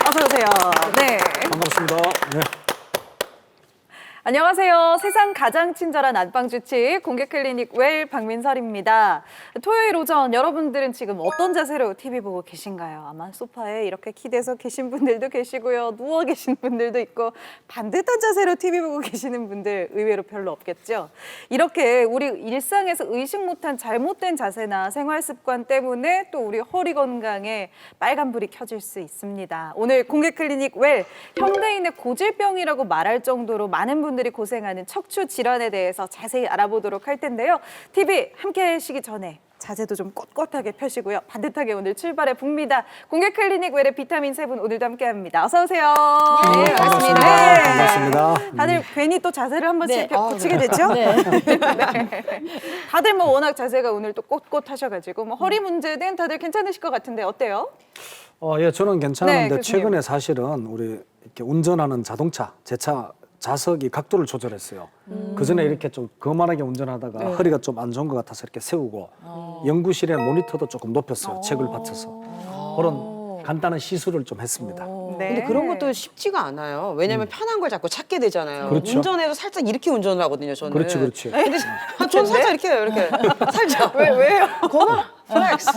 어서 오세요. 네. 반갑습니다. 네. 안녕하세요. 세상 가장 친절한 안방 주치의 공개 클리닉 웰 박민설입니다. 토요일 오전 여러분들은 지금 어떤 자세로 TV 보고 계신가요? 아마 소파에 이렇게 기대서 계신 분들도 계시고요. 누워 계신 분들도 있고 반듯한 자세로 TV 보고 계시는 분들 의외로 별로 없겠죠. 이렇게 우리 일상에서 의식 못한 잘못된 자세나 생활 습관 때문에 또 우리 허리 건강에 빨간불이 켜질 수 있습니다. 오늘 공개 클리닉 웰 현대인의 고질병이라고 말할 정도로 많은 분들이 고생하는 척추 질환에 대해서 자세히 알아보도록 할 텐데요. TV 함께 하시기 전에 자세도 좀 꼿꼿하게 펴시고요. 반듯하게 오늘 출발해 봅니다. 공개 클리닉 웰의 비타민 세 분 오늘도 함께합니다. 어서 오세요. 네, 반갑습니다. 네. 반갑습니다. 다들 괜히 또 자세를 한 번씩 네. 이렇게 고치게 되죠? 네. 네. 다들 뭐 워낙 자세가 오늘 또 꼿꼿하셔가지고 뭐 허리 문제는 다들 괜찮으실 것 같은데 어때요? 예, 저는 괜찮은데 네, 교수님. 최근에 사실은 우리 이렇게 운전하는 자동차, 제 차 좌석이 각도를 조절했어요. 그 전에 이렇게 좀 거만하게 운전하다가 허리가 좀 안 좋은 것 같아서 이렇게 세우고 연구실에 모니터도 조금 높였어요. 책을 받쳐서 그런 간단한 시술을 좀 했습니다. 네. 근데 그런 것도 쉽지가 않아요. 왜냐면 편한 걸 자꾸 찾게 되잖아요. 그렇죠. 운전해도 살짝 이렇게 운전을 하거든요, 저는. 그렇지, 그렇지. 근데 저는 살짝 이렇게 해요, 이렇게. 살짝. 왜요? 고마, 플렉스.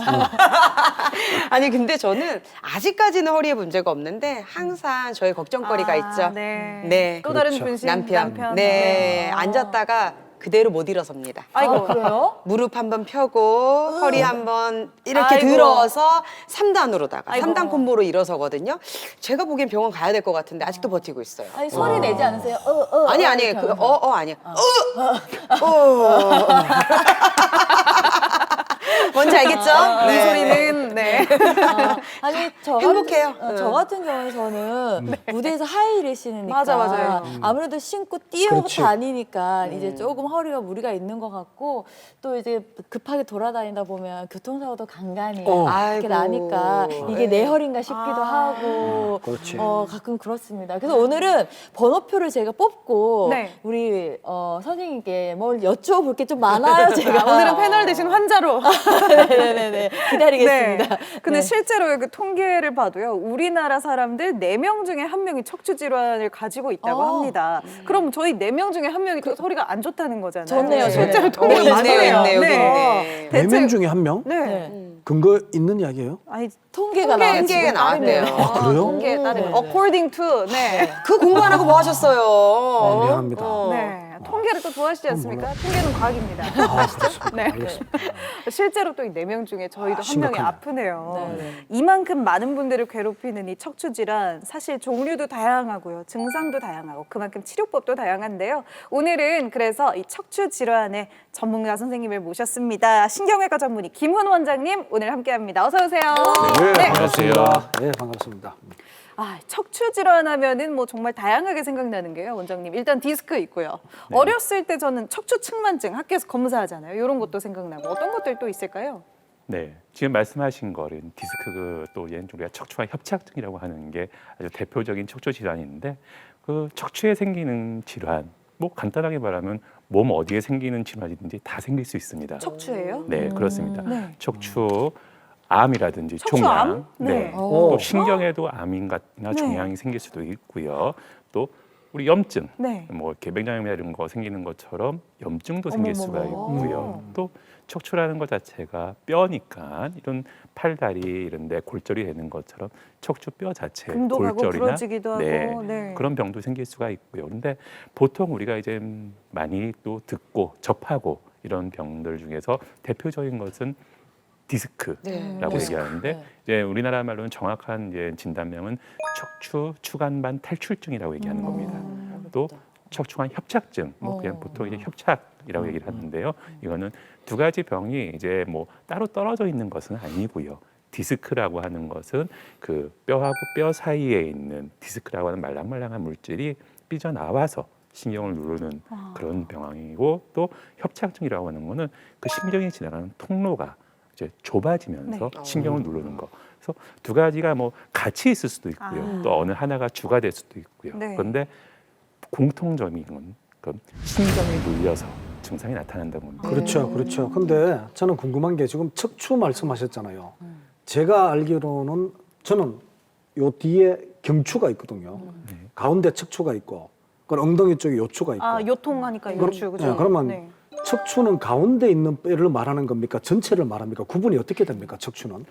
아니, 근데 저는 아직까지는 허리에 문제가 없는데 항상 저의 걱정거리가 있죠. 네. 네. 또 다른 그렇죠. 분신 남편. 네. 앉았다가 그대로 못 일어섭니다. 아이고. 그래요? 무릎 한번 펴고 허리 한번 이렇게 아이고. 들어서 3단으로다가 아이고. 3단 콤보로 일어서거든요. 제가 보기엔 병원 가야 될 것 같은데 아직도 버티고 있어요. 아니 소리 내지 않으세요? 아니 이렇게 하면서. 아니야. 뭔지 알겠죠? 이 소리는 네. 아니 행복해요. 저 같은 경우에는 무대에서 하이힐을 신으니까 맞아, 맞아요. 아무래도 신고 뛰어 그렇지. 다니니까 이제 조금 허리가 무리가 있는 것 같고 또 이제 급하게 돌아다니다 보면 교통사고도 간간히 이렇게 아이고. 나니까 이게 내 허리인가 싶기도 하고 그렇지. 가끔 그렇습니다. 그래서 오늘은 번호표를 제가 뽑고 네. 우리 선생님께 뭘 여쭤볼 게 좀 많아요. 제가 오늘은 패널 대신 환자로. 네네네 기다리겠습니다. 네. 근데 네. 실제로 그 통계를 봐도요, 우리나라 사람들 4명 중에 1명이 척추 질환을 가지고 있다고 합니다. 그럼 저희 4명 중에 1명이 또 허리가 안 좋다는 거잖아요. 좋네요, 실제로 좋네요. 통계가 있네요, 많네요. 있네요, 여기 네. 있네. 대체- 4명 중에 1명? 네. 네. 근거 있는 이야기예요? 아니, 통계가 나왔어요. 통계가 나왔대요. 아, 그래요? 통계에 따르면 네. according to 네. 그 공부 안 하고 뭐 하셨어요? 미안합니다. 네. 통계를 또 좋아하시지 않습니까? 통계는 과학입니다. 그렇습니다. 네. 알겠습니다. 실제로 또 이 4명 중에 저희도 한 명이 심각하네. 아프네요. 네, 네. 이만큼 많은 분들을 괴롭히는 이 척추 질환, 사실 종류도 다양하고요. 증상도 다양하고 그만큼 치료법도 다양한데요. 오늘은 그래서 이 척추 질환의 전문가 선생님을 모셨습니다. 신경외과 전문의 김훈 원장님 오늘 함께합니다. 어서 오세요. 네, 반갑습니다. 네, 반갑습니다. 척추 질환 하면은 뭐 정말 다양하게 생각나는 게요, 원장님. 일단 디스크 있고요. 네. 어렸을 때 저는 척추 측만증 학교에서 검사하잖아요. 이런 것도 생각나고 어떤 것들 또 있을까요? 네, 지금 말씀하신 거는 디스크 또 얘는 우리가 척추와 협착증이라고 하는 게 아주 대표적인 척추 질환인데 그 척추에 생기는 질환, 뭐 간단하게 말하면 몸 어디에 생기는 질환이든지 다 생길 수 있습니다. 척추예요? 네, 그렇습니다. 네. 척추 암이라든지 척추암? 종양, 네. 또 신경에도 암이나 네. 종양이 생길 수도 있고요. 또 우리 염증, 네. 뭐 이렇게 맹장염이나 이런 거 생기는 것처럼 염증도 생길 수가 어머머머. 있고요. 또 척추라는 것 자체가 뼈니까 이런 팔다리 이런데 골절이 되는 것처럼 척추 뼈 자체 금도 가고 골절이나 부러지기도 하고. 네. 그런 병도 생길 수가 있고요. 그런데 보통 우리가 이제 많이 또 듣고 접하고 이런 병들 중에서 대표적인 것은 디스크라고 네. 얘기하는데 네. 이제 우리나라 말로는 정확한 이제 진단명은 척추 추간반 탈출증이라고 얘기하는 겁니다. 또 척추관 협착증, 뭐 그냥 보통 이제 협착이라고 얘기를 하는데요. 이거는 두 가지 병이 이제 뭐 따로 떨어져 있는 것은 아니고요. 디스크라고 하는 것은 그 뼈하고 뼈 사이에 있는 디스크라고 하는 말랑말랑한 물질이 삐져나와서 신경을 누르는 그런 병이고 또 협착증이라고 하는 거는 그 신경이 지나가는 통로가 이제 좁아지면서 네. 신경을 누르는 거. 그래서 두 가지가 뭐 같이 있을 수도 있고요. 또 어느 하나가 주가 될 수도 있고요. 네. 그런데 공통점인 건 그 신경이 눌려서 증상이 나타난다는 겁니다. 그렇죠, 그렇죠. 근데 저는 궁금한 게 지금 척추 말씀하셨잖아요. 제가 알기로는 저는 요 뒤에 경추가 있거든요. 가운데 척추가 있고, 그 엉덩이 쪽에 요추가 있고. 아, 요통하니까 요추, 그죠? 네, 그러면 네. 척추는 가운데 있는 뼈를 말하는 겁니까? 전체를 말합니까? 구분이 어떻게 됩니까? 척추는?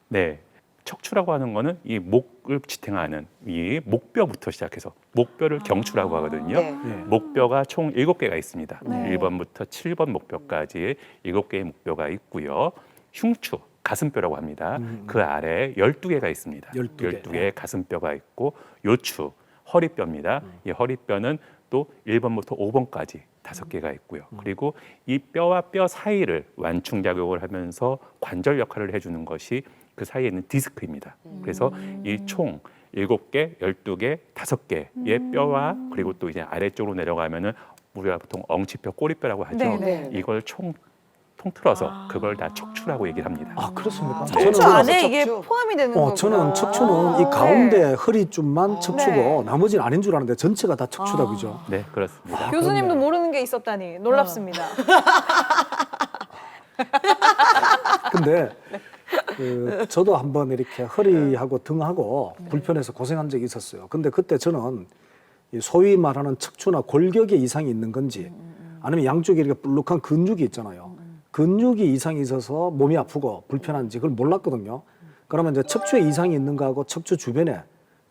네. 척추라고 하는 거는 이 목을 지탱하는 이 목뼈부터 시작해서 목뼈를 경추라고 하거든요. 네. 예. 목뼈가 총 7개가 있습니다. 네. 1번부터 7번 목뼈까지 7개의 목뼈가 있고요. 흉추, 가슴뼈라고 합니다. 그 아래에 12개가 있습니다. 12개. 12개의 가슴뼈가 있고 요추, 허리뼈입니다. 이 허리뼈는 또 1번부터 5번까지 5개가 있고요. 그리고 이 뼈와 뼈 사이를 완충작용을 하면서 관절 역할을 해주는 것이 그 사이에 있는 디스크입니다. 그래서 이 총 7개, 12개, 5개의 뼈와 그리고 또 이제 아래쪽으로 내려가면은 우리가 보통 엉치뼈, 꼬리뼈라고 하죠. 네, 네. 이걸 통틀어서 그걸 다 척추라고 얘기를 합니다. 아, 그렇습니까? 척추 저는 안에 이게 척추. 포함이 되는 거구나. 저는 척추는 이 네. 가운데 허리줄만 척추고 네. 나머지는 아닌 줄 알았는데 전체가 다 척추다, 그죠? 네, 그렇습니다. 교수님도 그렇네. 모르는 게 있었다니 놀랍습니다. 근데 저도 한번 이렇게 허리하고 등하고 불편해서 고생한 적이 있었어요. 근데 그때 저는 이 소위 말하는 척추나 골격에 이상이 있는 건지 아니면 양쪽에 이렇게 불룩한 근육이 있잖아요. 근육이 이상이 있어서 몸이 아프고 불편한지 그걸 몰랐거든요. 그러면 이제 척추에 이상이 있는 거하고 척추 주변에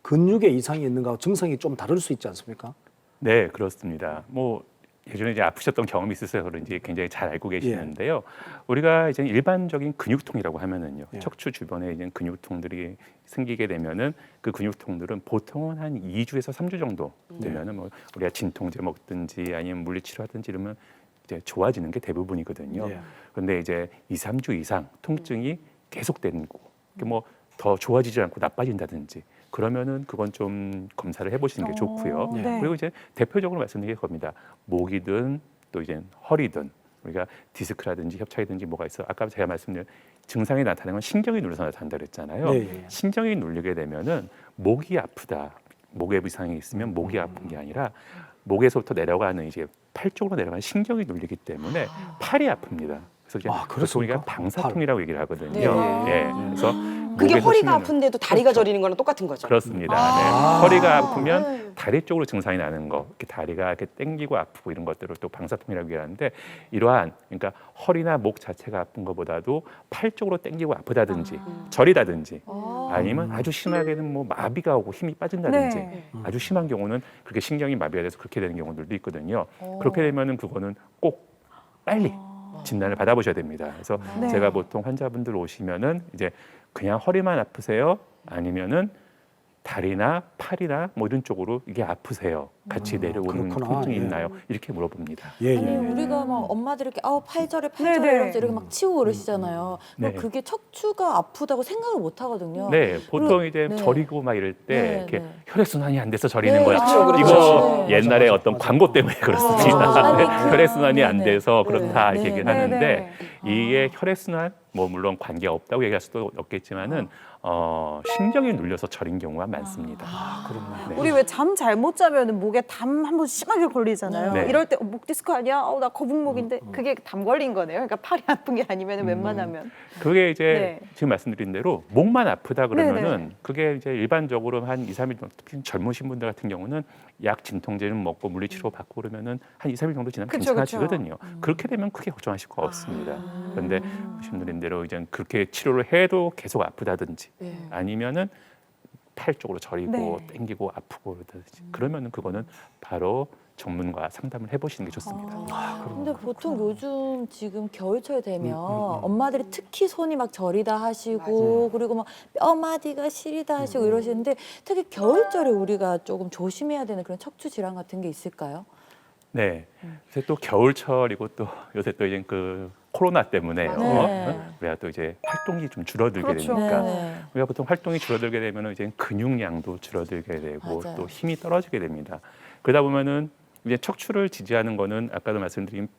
근육에 이상이 있는 거하고 증상이 좀 다를 수 있지 않습니까? 네, 그렇습니다. 뭐 예전에 이제 아프셨던 경험이 있으셔서 그런지 굉장히 잘 알고 계시는데요. 우리가 이제 일반적인 근육통이라고 하면은요, 예. 척추 주변에 이제 근육통들이 생기게 되면은 그 근육통들은 보통은 한 2주에서 3주 정도 되면은 뭐 우리가 진통제 먹든지 아니면 물리치료하든지 이러면 이제 좋아지는 게 대부분이거든요. 예. 근데 이제 2, 3주 이상 통증이 계속되는 거, 뭐 더 좋아지지 않고 나빠진다든지 그러면은 그건 좀 검사를 해보시는 게 좋고요. 네. 그리고 이제 대표적으로 말씀드릴 겁니다. 목이든 또 이제 허리든 우리가 디스크라든지 협착이든지 뭐가 있어. 아까 제가 말씀드린 증상이 나타나는 건 신경이 눌려서 나타난다 그랬잖아요. 네, 예. 신경이 눌리게 되면은 목이 아프다. 목에 이상이 있으면 목이 아픈 게 아니라 목에서부터 내려가는 이제 팔 쪽으로 내려가는 신경이 눌리기 때문에 팔이 아픕니다. 그래서 이제 보통 그렇습니까? 우리가 방사통이라고 얘기를 하거든요. 네. 예. 그래서 그게 목에서 허리가 신경을- 아픈데도 다리가 그렇죠. 저리는 거랑 똑같은 거죠. 그렇습니다. 아. 네. 허리가 아프면 다리 쪽으로 증상이 나는 거, 이렇게 다리가 이렇게 땡기고 아프고 이런 것들을 또 방사통이라고 얘기하는데 이러한 그러니까 허리나 목 자체가 아픈 것보다도 팔 쪽으로 땡기고 아프다든지 저리다든지 아니면 아주 심하게는 뭐 마비가 오고 힘이 빠진다든지 네. 아주 심한 경우는 그렇게 신경이 마비가 돼서 그렇게 되는 경우들도 있거든요. 그렇게 되면은 그거는 꼭 빨리 진단을 받아보셔야 됩니다. 그래서 네. 제가 보통 환자분들 오시면은 이제 그냥 허리만 아프세요? 아니면은 다리나 팔이나 뭐 이런 쪽으로 이게 아프세요? 같이 내려오는 그렇구나. 통증이 예. 있나요? 이렇게 물어봅니다. 예, 아니 예. 우리가 막 엄마들 이렇게 팔 저래 팔 네네. 저래 이러면서 이렇게 막 치우고 그러시잖아요. 네. 그게 척추가 아프다고 생각을 못 하거든요. 네, 보통 이제 네. 저리고 막 이럴 때 네, 이렇게 네. 혈액순환이 안 돼서 저리는 네, 거야. 그렇죠, 그렇죠. 이거 네. 옛날에 맞아, 어떤 맞아. 광고 때문에 그렇습니다. 아니, 네, 혈액순환이 안 네네. 돼서 그렇다 네. 이렇게 얘기를 네. 하는데 네. 이게 혈액순환 뭐 물론 관계 없다고 얘기할 수도 없겠지만은 신경이 눌려서 저린 경우가 많습니다. 그렇네. 네. 우리 왜 잠 잘못 자면 목에 담 한번 심하게 걸리잖아요. 네. 이럴 때 목 디스크 아니야? 나 거북목인데 그게 담 걸린 거네요. 그러니까 팔이 아픈 게 아니면 웬만하면. 그게 이제 네. 지금 말씀드린 대로 목만 아프다 그러면은 네네. 그게 이제 일반적으로 한 2, 3일 정도 특히 젊으신 분들 같은 경우는 약 진통제는 먹고 물리치료 받고 그러면은 한 2, 3일 정도 지나면 그쵸, 괜찮아지거든요. 그렇게 되면 크게 걱정하실 거 없습니다. 그런데 말씀드린 대로 이제 그렇게 치료를 해도 계속 아프다든지 아니면은 팔 쪽으로 저리고 네. 땡기고 아프고 그러다든지 그러면은 그거는 바로 전문가 상담을 해보시는 게 좋습니다. 근데 보통 요즘 지금 겨울철 되면 엄마들이 특히 손이 막 저리다 하시고 그리고 막 뼈마디가 시리다 하시고 이러시는데 특히 겨울철에 우리가 조금 조심해야 되는 그런 척추 질환 같은 게 있을까요? 네. 요새 또 겨울철이고 또 요새 또 이제 그 코로나 때문에요. 네. 우리가 또 이제 활동이 좀 줄어들게 그렇죠. 되니까 네. 우리가 보통 활동이 줄어들게 되면 이제 근육량도 줄어들게 되고 맞아요. 또 힘이 떨어지게 됩니다. 그러다 보면은 이제 척추를 지지하는 거는 아까도 말씀드린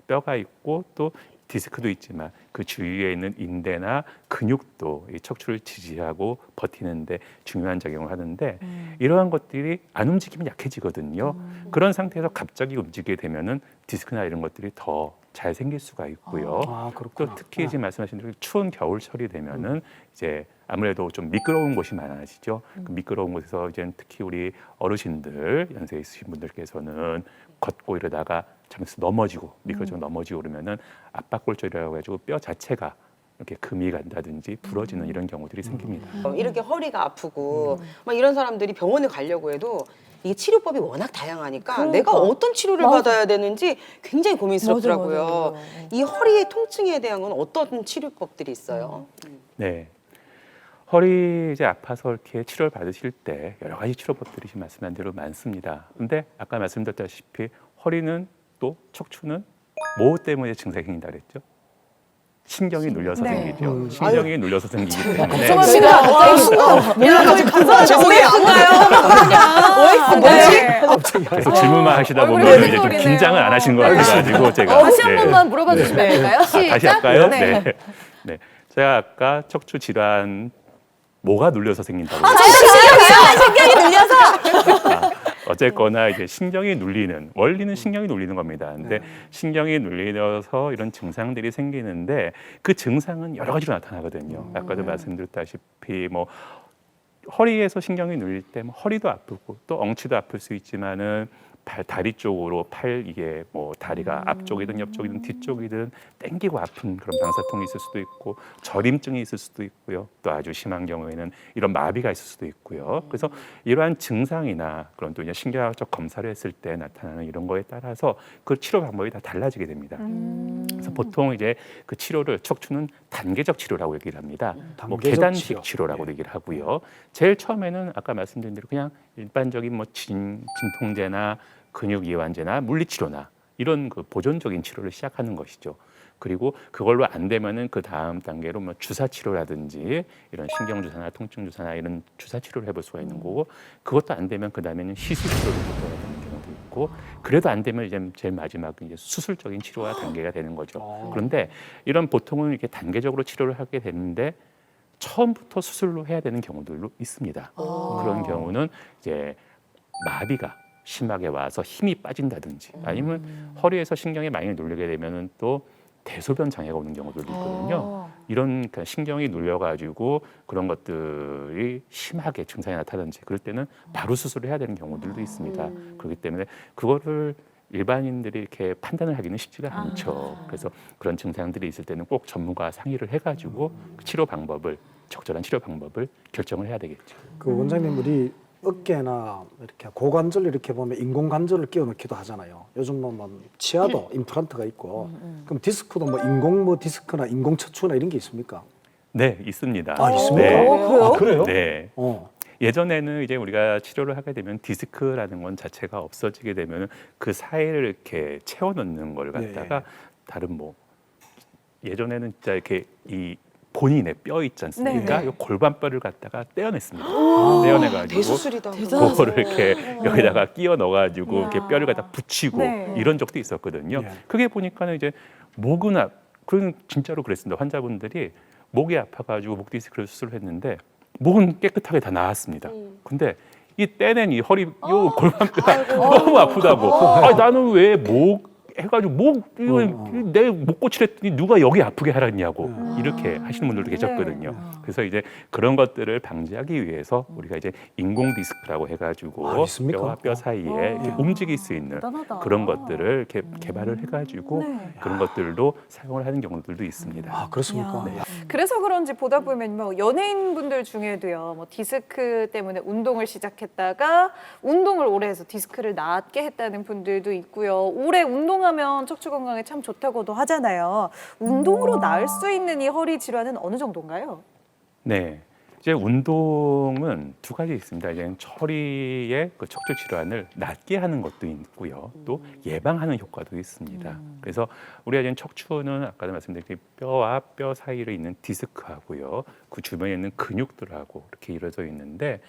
뼈가 있고 또 디스크도 있지만 그 주위에 있는 인대나 근육도 이 척추를 지지하고 버티는데 중요한 작용을 하는데 이러한 것들이 안 움직이면 약해지거든요. 그런 상태에서 갑자기 움직이게 되면은 디스크나 이런 것들이 더 잘 생길 수가 있고요. 아, 또 그렇구나. 특히 지금 말씀하신 대로 추운 겨울철이 되면은 이제 아무래도 좀 미끄러운 곳이 많아지죠. 그 미끄러운 곳에서 이제 특히 우리 어르신들 연세 있으신 분들께서는 걷고 이러다가 잘못해서 넘어지고 미끄러지고 넘어지고 그러면은 압박골절이라고 해가지고 뼈 자체가 이렇게 금이 간다든지 부러지는 이런 경우들이 생깁니다. 이렇게 허리가 아프고 막 이런 사람들이 병원에 가려고 해도 이게 치료법이 워낙 다양하니까 내가 어떤 치료를 받아야 되는지 굉장히 고민스럽더라고요. 맞아. 이 허리의 통증에 대한 건 어떤 치료법들이 있어요? 네. 허리 이제 아파서 이렇게 치료를 받으실 때 여러 가지 치료법들이 지금 말씀한 대로 많습니다. 근데 아까 말씀드렸다시피 허리는 또 척추는 뭐 때문에 증상이 생긴다 그랬죠? 신경이 눌려서 네. 생기죠. 신경이 눌려서 생기기 때문에 죄송합니다. 죄송해요. 계속 질문만 하시다 얼굴이 보면 이제 좀 휘둥거리네요. 긴장을 안 하신 것 같아가지고 제가 다시 한 네. 번만 물어봐 주시면 안 될까요? 시작. 다시 할까요? 네. 네. 네. 제가 아까 척추 질환 뭐가 눌려서 생긴다고 신경이 눌려서. 어쨌거나 이제 신경이 눌리는 원리는 신경이 눌리는 겁니다. 근데 신경이 눌려서 이런 증상들이 생기는데 그 증상은 여러 가지로 나타나거든요. 아까도 말씀드렸다시피 뭐 허리에서 신경이 눌릴 때 뭐 허리도 아프고 또 엉치도 아플 수 있지만은 다리 쪽으로 이게 뭐 다리가 앞쪽이든 옆쪽이든 뒤쪽이든 땡기고 아픈 그런 방사통이 있을 수도 있고 저림증이 있을 수도 있고요. 또 아주 심한 경우에는 이런 마비가 있을 수도 있고요. 그래서 이러한 증상이나 그런 또 이제 신경학적 검사를 했을 때 나타나는 이런 거에 따라서 그 치료 방법이 다 달라지게 됩니다. 그래서 보통 이제 그 치료를 척추는 단계적 치료라고 얘기를 합니다. 뭐 단계적 계단식 치료. 치료라고 얘기를 하고요. 제일 처음에는 아까 말씀드린 대로 그냥 일반적인 뭐 진통제나 근육 이완제나 물리치료나 이런 그 보존적인 치료를 시작하는 것이죠. 그리고 그걸로 안 되면은 그 다음 단계로 뭐 주사 치료라든지 이런 신경 주사나 통증 주사나 이런 주사 치료를 해볼 수가 있는 거고, 그것도 안 되면 그 다음에는 시술 치료를 해야 되는 경우도 있고, 그래도 안 되면 이제 제일 마지막은 이제 수술적인 치료와 단계가 되는 거죠. 그런데 이런 보통은 이렇게 단계적으로 치료를 하게 되는데 처음부터 수술로 해야 되는 경우들도 있습니다. 그런 경우는 이제 마비가 심하게 와서 힘이 빠진다든지 아니면 허리에서 신경이 많이 눌리게 되면은 또 대소변 장애가 오는 경우들도 있거든요. 이런 그러니까 신경이 눌려가지고 그런 것들이 심하게 증상이 나타나든지 그럴 때는 바로 수술을 해야 되는 경우들도 있습니다. 그렇기 때문에 그거를 일반인들이 이렇게 판단을 하기는 쉽지가 않죠. 그래서 그런 증상들이 있을 때는 꼭 전문가와 상의를 해가지고 치료 방법을 적절한 치료 방법을 결정을 해야 되겠죠. 그 원장님 우리 어깨나 이렇게 고관절 이렇게 보면 인공관절을 끼워 넣기도 하잖아요. 요즘 뭐 치아도 임플란트가 있고 그럼 디스크도 뭐 인공 뭐 디스크나 인공 척추나 이런 게 있습니까? 네, 있습니다. 아 있습니까? 네. 아, 그래요? 네. 어. 예전에는 이제 우리가 치료를 하게 되면 디스크라는 건 자체가 없어지게 되면 그 사이를 이렇게 채워 넣는 걸 갖다가 예. 다른 뭐 예전에는 진짜 이렇게 이 본인의 뼈 있지 않습니까? 네. 이 골반뼈를 갖다가 떼어냈습니다. 떼어내가지고 대수술이다. 그거를 이렇게 여기다가 끼워 넣어가지고 이야. 이렇게 뼈를 갖다 붙이고 네. 이런 적도 있었거든요. 예. 그게 보니까는 이제 목은 그건 진짜로 그랬습니다. 환자분들이 목이 아파가지고 목 디스크를 수술을 했는데 목은 깨끗하게 다 나았습니다. 근데 이 떼낸 이 허리, 요 골반뼈가 너무 아프다고. 아, 나는 왜 목 해가지고 내 목 고치랬더니 누가 여기 아프게 하라냐고 이렇게 하시는 분들도 계셨거든요. 그래서 이제 그런 것들을 방지하기 위해서 우리가 이제 인공 디스크라고 해가지고 아, 있습니까? 뼈와 뼈 사이에 이렇게 움직일 수 있는 대단하다. 그런 것들을 이렇게 개발을 해가지고 네. 그런 것들도 사용을 하는 경우들도 있습니다. 아 그렇습니까? 야. 그래서 그런지 보다 보면 뭐 연예인분들 중에도요, 뭐 디스크 때문에 운동을 시작했다가 운동을 오래 해서 디스크를 낫게 했다는 분들도 있고요. 오래 운동하면 척추 건강에 참 좋다고도 하잖아요. 운동으로 나을 수 있는 이 허리 질환은 어느 정도인가요? 네. 이제 운동은 두 가지 있습니다. 이제 허리의 그 척추 질환을 낫게 하는 것도 있고요. 또 예방하는 효과도 있습니다. 그래서 우리가 이제 척추는 아까도 말씀드린 뼈와 뼈 사이에 있는 디스크하고요. 그 주변에 있는 근육들하고 이렇게 이루어져 있는데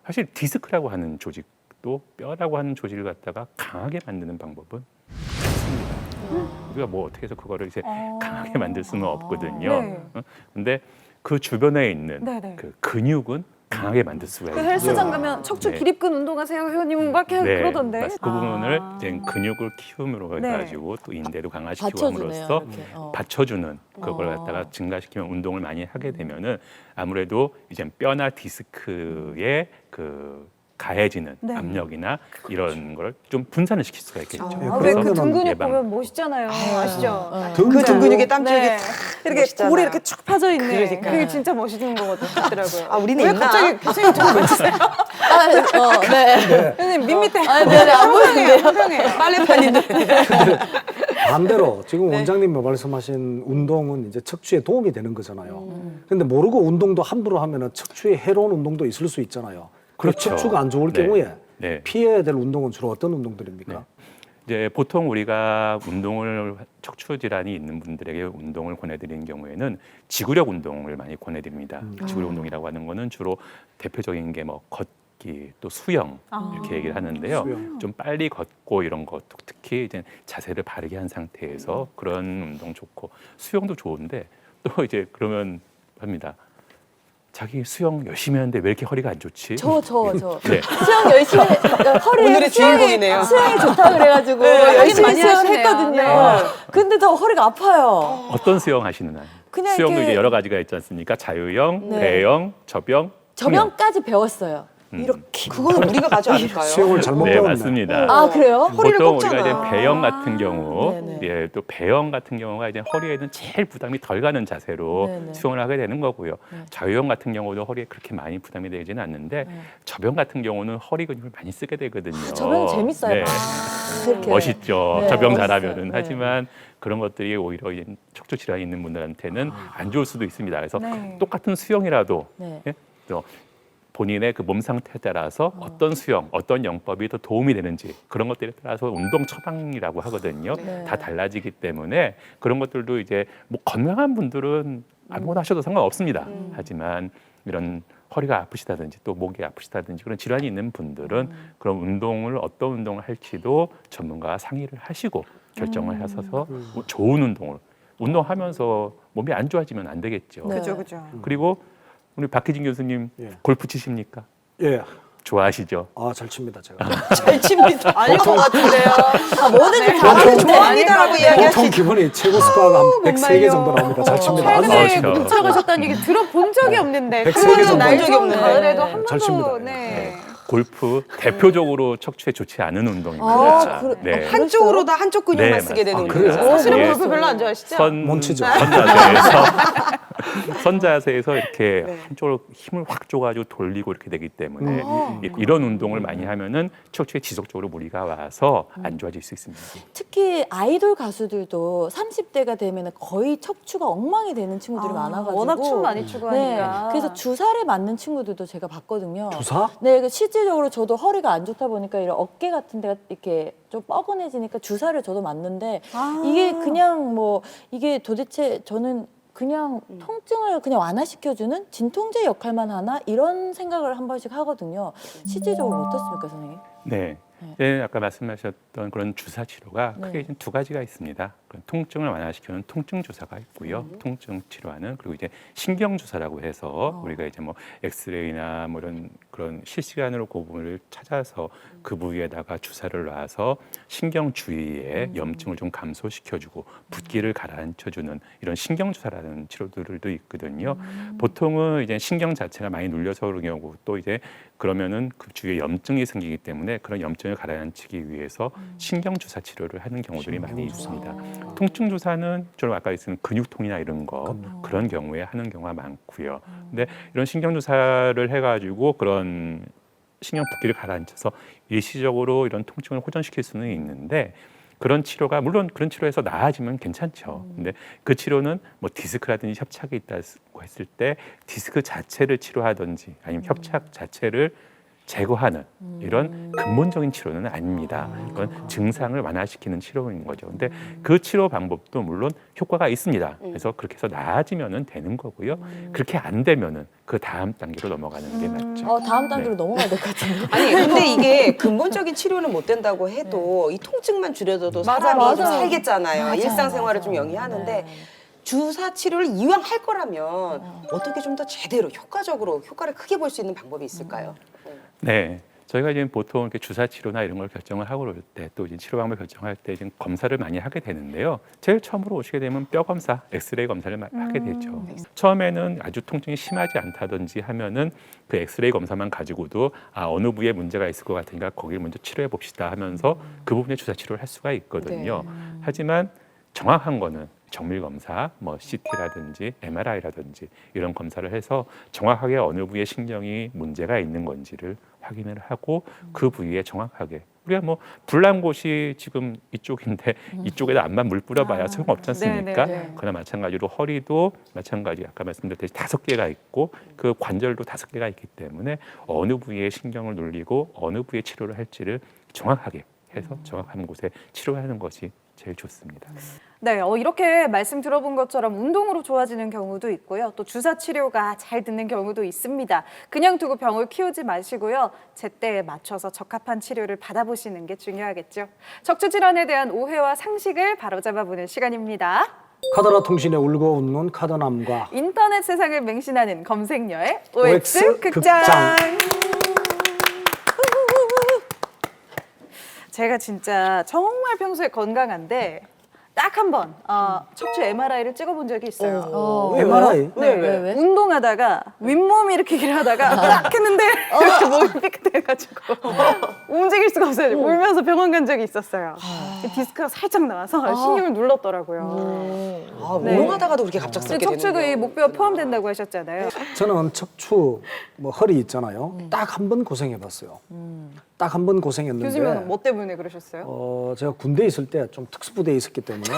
사실 디스크라고 하는 조직도 뼈라고 하는 조직을 갖다가 강하게 만드는 방법은 없습니다. 우리가 뭐 어떻게 해서 그거를 이제 강하게 만들 수는 없거든요. 네. 근데 그 주변에 있는 네네. 그 근육은 강하게 만들 수가 그 있고요. 헬스장 가면 척추 네. 기립근 운동하세요 회원님은 막 이렇게 그러던데. 그 부분을 아. 이제 근육을 키움으로 네. 해가지고 또 인대도 강화시키고 받쳐주네요, 함으로써 이렇게. 받쳐주는 그걸 갖다가 증가시키면 운동을 많이 하게 되면은 아무래도 이제 뼈나 디스크에 그 가해지는 네. 압력이나 이런 걸 좀 분산을 시킬 수가 있겠죠. 아, 그래서 왜 그 등 그러면은 근육 예방. 보면 멋있잖아요. 아시죠? 그 등 근육에 땀줄기 네. 이렇게 멋있잖아. 볼이 이렇게 쭉 펴져 있네. 그러니까. 그게 진짜 멋있는 거거든요. 아, 우리는 왜 있나? 갑자기 교수님 좀 만지세요? 네. 교수님 밋밋해. 아, 네네, 안 보이는데요. 화병해요. 빨래판인데. 반대로 지금 원장님이 말씀하신 운동은 이제 척추에 도움이 되는 거잖아요. 근데 모르고 운동도 함부로 하면은 척추에 해로운 운동도 있을 수 있잖아요. 그렇죠. 척추가 안 좋을 네. 경우에 네. 피해야 될 운동은 주로 어떤 운동들입니까? 이제 보통 우리가 운동을 척추 질환이 있는 분들에게 운동을 권해드리는 경우에는 지구력 운동을 많이 권해드립니다. 지구력 운동이라고 하는 거는 주로 대표적인 게 뭐 걷기 또 수영 이렇게 얘기를 하는데요. 수영. 좀 빨리 걷고 이런 것도 특히 이제 자세를 바르게 한 상태에서 그런 운동 좋고 수영도 좋은데 또 이제 그러면 합니다. 자기 수영 열심히 하는데 왜 이렇게 허리가 안 좋지? 저. 네. 수영 열심히, 허리에 오늘의 주인공이네요. 수영이 좋다 그래가지고 네, 열심히 많이 수영을 하시네요. 했거든요. 네. 근데 더 허리가 아파요. 어떤 수영 하시나요? 그냥 수영도 이렇게- 이제 여러 가지가 있지 않습니까? 자유형, 네. 배영, 접영, 저병까지 배웠어요. 음. 이렇게. 그거는 우리가 가지 않을까요? 수영을 잘못 네, 배웠네. 맞습니다. 아, 그래요? 허리를 보통 꺾잖아. 우리가 이제 배영 같은 경우, 네네. 예, 또 배영 같은 경우가 이제 허리에는 제일 부담이 덜 가는 자세로 네네. 수영을 하게 되는 거고요. 네. 자유형 같은 경우도 허리에 그렇게 많이 부담이 되지는 않는데 네. 접영 같은 경우는 허리 근육을 많이 쓰게 되거든요. 저병 재밌어요. 네. 이렇게. 멋있죠. 네, 접영 멋있어요. 잘하면은. 네. 하지만 그런 것들이 오히려 이제 척추 질환이 있는 분들한테는 안 좋을 수도 있습니다. 그래서 네. 똑같은 수영이라도 네. 예? 또 본인의 그 몸 상태에 따라서 어떤 수영, 어떤 영법이 더 도움이 되는지 그런 것들에 따라서 운동 처방이라고 하거든요. 네. 다 달라지기 때문에 그런 것들도 이제 뭐 건강한 분들은 아무거나 하셔도 상관없습니다. 하지만 이런 허리가 아프시다든지 또 목이 아프시다든지 그런 질환이 있는 분들은 그런 운동을 어떤 운동을 할지도 전문가와 상의를 하시고 결정을 하셔서 좋은 운동을 운동하면서 몸이 안 좋아지면 안 되겠죠. 네. 그죠, 그죠. 그리고 우리 박희진 교수님 예. 골프 치십니까? 예. 좋아하시죠? 아, 잘 칩니다, 제가. 잘 칩니다. 알릴 것 같은데요. 아, 뭐든지 다 보통- 좋아합니다라고 보통 이야기하시죠. 기본이 최고 스코어가 한 103개 정도 나옵니다. 잘 칩니다. 아주 잘 최근에 칩니다. 뭉쳐 가셨다는 얘기 들어본 적이 없는데 백세 그거는 개 정도 날 본 적이 좋은 없는데. 가을에도 한 잘 번도 칩니다. 네. 골프 대표적으로 척추에 좋지 않은 운동입니다. 아, 그래- 네. 한쪽으로 다 한쪽 근육만 네, 쓰게 되는 맞습니다. 운동이에요. 사실은 예. 골프 별로 안 좋아하시죠? 못 치죠. 선자세에서 이렇게 네. 한쪽으로 힘을 확 줘가지고 돌리고 이렇게 되기 때문에 이런 운동을 많이 하면은 척추에 지속적으로 무리가 와서 안 좋아질 수 있습니다. 특히 아이돌 가수들도 30대가 되면 거의 척추가 엉망이 되는 친구들이 많아가지고 워낙 춤 많이 추고 하니까. 네, 그래서 주사를 맞는 친구들도 제가 봤거든요. 주사? 네, 그 실질적으로 저도 허리가 안 좋다 보니까 이런 어깨 같은 데가 이렇게 좀 뻐근해지니까 주사를 저도 맞는데 이게 그냥 뭐 이게 도대체 저는 그냥 통증을 그냥 완화시켜주는 진통제 역할만 하나 이런 생각을 한 번씩 하거든요. 실질적으로 어떻습니까, 선생님? 네. 네. 네, 아까 말씀하셨던 그런 주사 치료가 네. 크게 이제 두 가지가 있습니다. 그런 통증을 완화시키는 통증 주사가 있고요. 통증 치료하는 그리고 이제 신경 주사라고 해서 우리가 이제 뭐 엑스레이나 뭐 이런 그런 실시간으로 그 부분을 찾아서 그 부위에다가 주사를 놔서 신경 주위에 염증을 좀 감소시켜주고 붓기를 가라앉혀주는 이런 신경 주사라는 치료들도 있거든요. 보통은 이제 신경 자체가 많이 눌려서 그런 경우 또 이제 그러면은 그 주위에 염증이 생기기 때문에 그런 염증을 가라앉히기 위해서 신경 주사 치료를 하는 경우들이 많이 있습니다. 통증 주사는 주로 아까 있은 근육통이나 이런 거 그런 경우에 하는 경우가 많고요. 근데 이런 신경 주사를 해가지고 그런 신경 붓기를 가라앉혀서 일시적으로 이런 통증을 호전시킬 수는 있는데 그런 치료가 물론 그런 치료에서 나아지면 괜찮죠. 근데 그 치료는 뭐 디스크라든지 협착이 있다고 했을 때 디스크 자체를 치료하든지 아니면 협착 자체를 제거하는 이런 근본적인 치료는 아닙니다. 이건 증상을 완화시키는 치료인 거죠. 근데 그 치료 방법도 물론 효과가 있습니다. 그래서 그렇게 해서 나아지면은 되는 거고요. 그렇게 안 되면은 그 다음 단계로 넘어가는 게 맞죠. 다음 단계로 네. 넘어가야 될 것 같은데. 아니 근데 이게 근본적인 치료는 못 된다고 해도 이 통증만 줄여줘도 맞아, 사람이 좀 맞아. 살겠잖아요. 맞아, 일상생활을 맞아. 좀 영위하는데 네. 주사 치료를 이왕 할 거라면 어떻게 좀 더 제대로 효과적으로 효과를 크게 볼 수 있는 방법이 있을까요? 네. 저희가 지금 보통 이렇게 주사 치료나 이런 걸 결정을 하고 그럴 때 또 이제 치료 방법을 결정할 때 지금 검사를 많이 하게 되는데요. 제일 처음으로 오시게 되면 뼈 검사, 엑스레이 검사를 하게 되죠. 처음에는 아주 통증이 심하지 않다든지 하면은 그 엑스레이 검사만 가지고도 어느 부위에 문제가 있을 것 같으니까 거기를 먼저 치료해 봅시다 하면서 그 부분에 주사 치료를 할 수가 있거든요. 하지만 정확한 거는 정밀 검사, 뭐 CT라든지 MRI라든지 이런 검사를 해서 정확하게 어느 부위에 신경이 문제가 있는 건지를 확인을 하고 그 부위에 정확하게 우리가 뭐 불난 곳이 지금 이쪽인데 이쪽에다 암만 물 뿌려봐야 소용없지 않습니까? 네네. 그러나 마찬가지로 허리도 마찬가지 아까 말씀드렸듯이 5개가 있고 그 관절도 5개가 있기 때문에 어느 부위에 신경을 눌리고 어느 부위에 치료를 할지를 정확하게 해서 정확한 곳에 치료하는 것이 제일 좋습니다. 네, 이렇게 말씀 들어본 것처럼 운동으로 좋아지는 경우도 있고요. 또 주사 치료가 잘 듣는 경우도 있습니다. 그냥 두고 병을 키우지 마시고요. 제때에 맞춰서 적합한 치료를 받아보시는 게 중요하겠죠. 척추 질환에 대한 오해와 상식을 바로잡아보는 시간입니다. 카더라 통신에 울고 웃는 카더남과 인터넷 세상을 맹신하는 검색녀의 OX OX 극장. 극장. 제가 진짜 정말 평소에 건강한데 딱 한 번 척추 MRI를 찍어본 적이 있어요. MRI? 왜? 운동하다가 윗몸 일으키기를 하다가 딱 했는데 이렇게 몸이 삐끗해가지고 움직일 수가 없어요. 울면서 병원 간 적이 있었어요. 디스크가 살짝 나와서 신경을 눌렀더라고요. 네. 운동하다가도 그렇게 갑작스럽게 되는 척추가 이 목뼈 포함된다고 하셨잖아요. 저는 척추 뭐 허리 있잖아요. 딱 한 번 고생해봤어요. 딱 한 번 고생했는데 교수님은 뭐 때문에 그러셨어요? 제가 군대에 있을 때 좀 특수부대에 있었기 때문에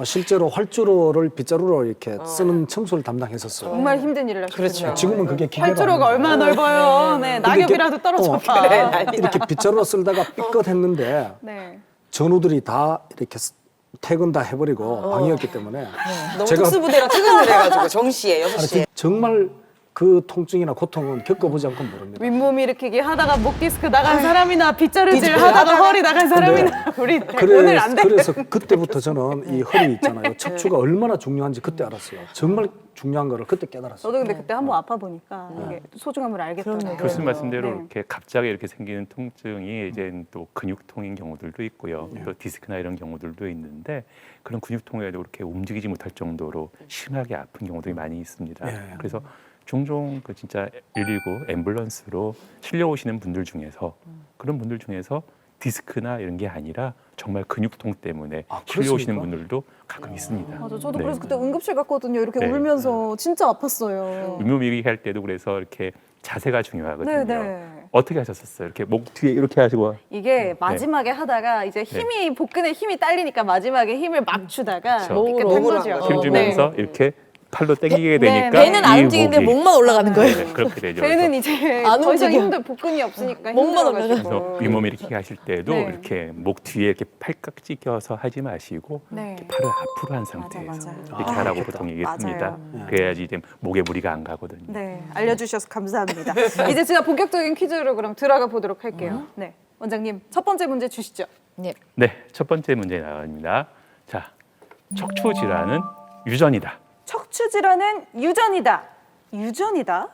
실제로 활주로를 빗자루로 이렇게 쓰는 청소를 담당했었어요. 정말 힘든 일을 하셨어요. 그렇죠. 지금은 그게 기계가 활주로가 아닌데. 얼마나 넓어요. 네, 낙엽이라도 떨어져 봐. 이렇게 빗자루로 쓸다가 삐끗했는데 네. 전우들이 다 이렇게 퇴근 다 해버리고 방이었기 때문에 너무 제가 특수부대라 퇴근을 해가지고 정시에 6시에 정말 그 통증이나 고통은 겪어보지 않고 모릅니다. 윗몸 일으키기 하다가 목 디스크 나간 사람이나 빗자루질 하다가 허리 나간 사람이나 우리 오늘 안 돼. 그래서 그때부터 저는 이 허리 있잖아요. 척추가 얼마나 중요한지 그때 알았어요. 정말 중요한 거를 그때 깨달았어요. 저도 근데 그때 한번 아파 보니까 이게 소중함을 알겠더라고요. 교수님 말씀대로 네. 이렇게 갑자기 이렇게 생기는 통증이 이제 또 근육통인 경우들도 있고요. 또 디스크나 이런 경우들도 있는데 그런 근육통에도 그렇게 움직이지 못할 정도로 심하게 아픈 경우들이 많이 있습니다. 네. 그래서 종종 그 진짜 119 앰뷸런스로 실려 오시는 분들 중에서 그런 분들 중에서 디스크나 이런 게 아니라 정말 근육통 때문에 실려 오시는 그렇습니까? 분들도 가끔 있습니다. 맞아, 저도 네. 그래서 그때 응급실 갔거든요. 이렇게 네. 울면서 진짜 아팠어요. 윗몸 할 때도 그래서 이렇게 자세가 중요하거든요. 네. 어떻게 하셨었어요? 이렇게 목 뒤에 이렇게 하시고 이게 마지막에 하다가 이제 힘이 복근에 힘이 딸리니까 마지막에 힘을 막 주다가 그렇죠. 이렇게 된 몸으로 거죠. 한 힘 거죠. 주면서 이렇게 팔로 당기게 되니까 배는 안 이 움직이는데 목이 목만 올라가는 거예요. 네, 그렇게 되죠. 배는 이제 안 더 이상 움직여. 힘들 복근이 없으니까 목만 힘들어가지고. 그래서 윗몸 이렇게 하실 때도 네. 이렇게 목 뒤에 이렇게 팔깍지 껴서 하지 마시고 네. 이렇게 팔을 앞으로 한 상태에서 맞아요. 이렇게 아, 하라고 그렇겠다. 보통 얘기합니다. 맞아요. 그래야지 이제 목에 무리가 안 가거든요. 네, 알려주셔서 감사합니다. 이제 진짜 본격적인 퀴즈로 그럼 들어가 보도록 할게요. 네, 원장님 첫 번째 문제 주시죠. 네. 네, 첫 번째 문제 나갑니다. 자, 척추 질환은 유전이다. 척추 질환은 유전이다. 유전이다?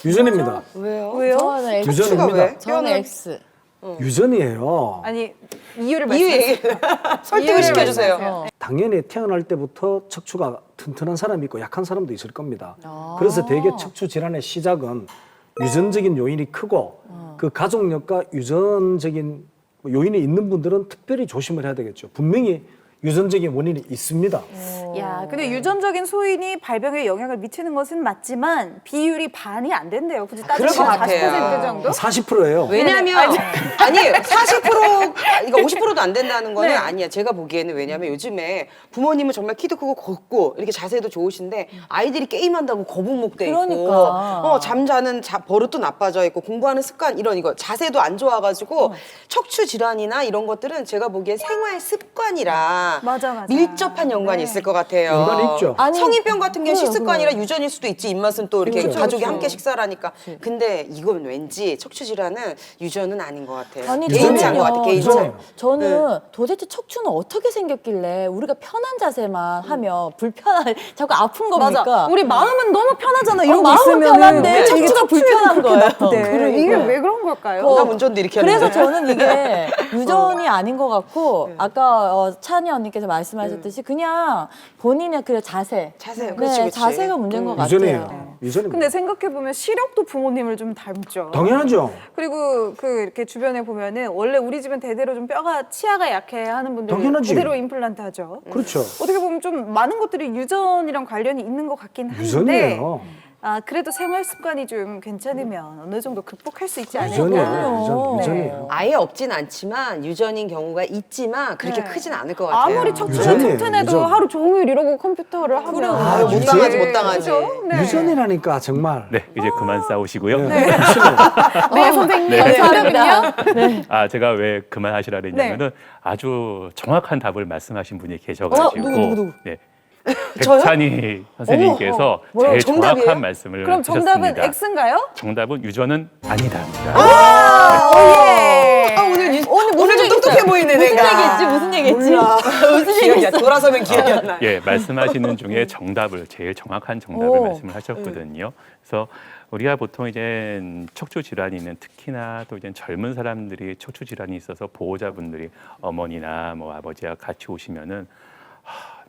유전입니다. 왜요? 왜요? 저는 X. 유전입니다. 왜? 저는 X. 유전이에요. 아니 이유를 이유 말씀해 얘기 설득을 시켜주세요. 당연히 태어날 때부터 척추가 튼튼한 사람이 있고 약한 사람도 있을 겁니다. 그래서 대개 척추 질환의 시작은 유전적인 요인이 크고 그 가족력과 유전적인 요인이 있는 분들은 특별히 조심을 해야 되겠죠. 분명히 유전적인 원인이 있습니다. 야, 근데 유전적인 소인이 발병에 영향을 미치는 것은 맞지만 비율이 반이 안 된대요. 굳이 그럴 따지면 것 같아요. 40% 정도? 40%예요. 왜냐면 아니 40% 이거 50%도 안 된다는 거는 네. 아니야. 제가 보기에는 왜냐면 요즘에 부모님은 정말 키도 크고 걷고 이렇게 자세도 좋으신데 아이들이 게임한다고 거북목돼 있고 그러니까. 잠자는 버릇도 나빠져 있고 공부하는 습관 이거 자세도 안 좋아가지고 척추 질환이나 이런 것들은 제가 보기엔 생활 습관이라 거나 맞아. 밀접한 연관이 네. 있을 것 같아요. 연관이 있죠. 아니, 성인병 같은 경우는 그래요, 식습관이라 유전일 수도 있지 입맛은 또 이렇게 그렇죠, 가족이 그렇죠. 함께 식사를 하니까. 근데 이건 왠지 척추질환은 유전은 아닌 것 같아요. 아니 개인차인 것 같아. 저는요, 개인차. 저는 도대체 척추는 어떻게 생겼길래 우리가 편한 자세만 하면 불편한 자꾸 아픈 겁니까? 맞아. 우리 마음은 너무 편하잖아. 이러고 마음은 있으면 편한데 척추가 불편한 거예요. 이게 그러니까. 왜 그런 걸까요? 건강 운전도 이렇게 하는데. 그래서 저는 이게 유전이 아닌 것 같고 아까 찬이 언니께서 말씀하셨듯이 그냥 본인의 그 자세, 자세요. 그렇지, 그렇지. 자세가 문제인 것 같아요. 유전이에요. 유전입니다. 근데 생각해보면 시력도 부모님을 좀 닮죠. 당연하죠. 그리고 그 이렇게 주변에 보면은 원래 우리 집은 대대로 좀 뼈가 치아가 약해 하는 분들 당연하지. 대대로 임플란트 하죠. 그렇죠. 어떻게 보면 좀 많은 것들이 유전이랑 관련이 있는 것 같긴 한데 유전이에요. 그래도 생활 습관이 좀 괜찮으면 어느 정도 극복할 수 있지 않을까. 유전이에요. 네. 유전이에요. 아예 없진 않지만 유전인 경우가 있지만 그렇게 네. 크진 않을 것 같아요. 아무리 척추가 유전이에요, 튼튼해도 유전. 하루 종일 이러고 컴퓨터를 하면 아, 못 당하지, 못 당하지. 그죠? 네. 유전이라니까 정말. 네, 이제 그만 싸우시고요. 네. 네, 선생님. 네. 감사합니다. 제가 왜 그만하시라 그랬냐면은 아주 정확한 답을 말씀하신 분이 계셔가지고 누구? 네. 백찬희 선생님께서 뭐라고? 제일 정답이에요? 정확한 말씀을 그럼 정답은 하셨습니다. X인가요? 정답은 유전은 아니다입니다. 예. 오늘 좀 똑똑해 보이네 무슨 내가. 얘기했지? 무슨 얘기했지? 몰라. 기억이 안 나. 돌아서면 기억이 안 나. 예, 말씀하시는 중에 정답을 제일 정확한 정답을 오. 말씀을 하셨거든요. 그래서 우리가 보통 이제 척추 질환이 있는 특히나 또 이제 젊은 사람들이 척추 질환이 있어서 보호자분들이 어머니나 뭐 아버지와 같이 오시면은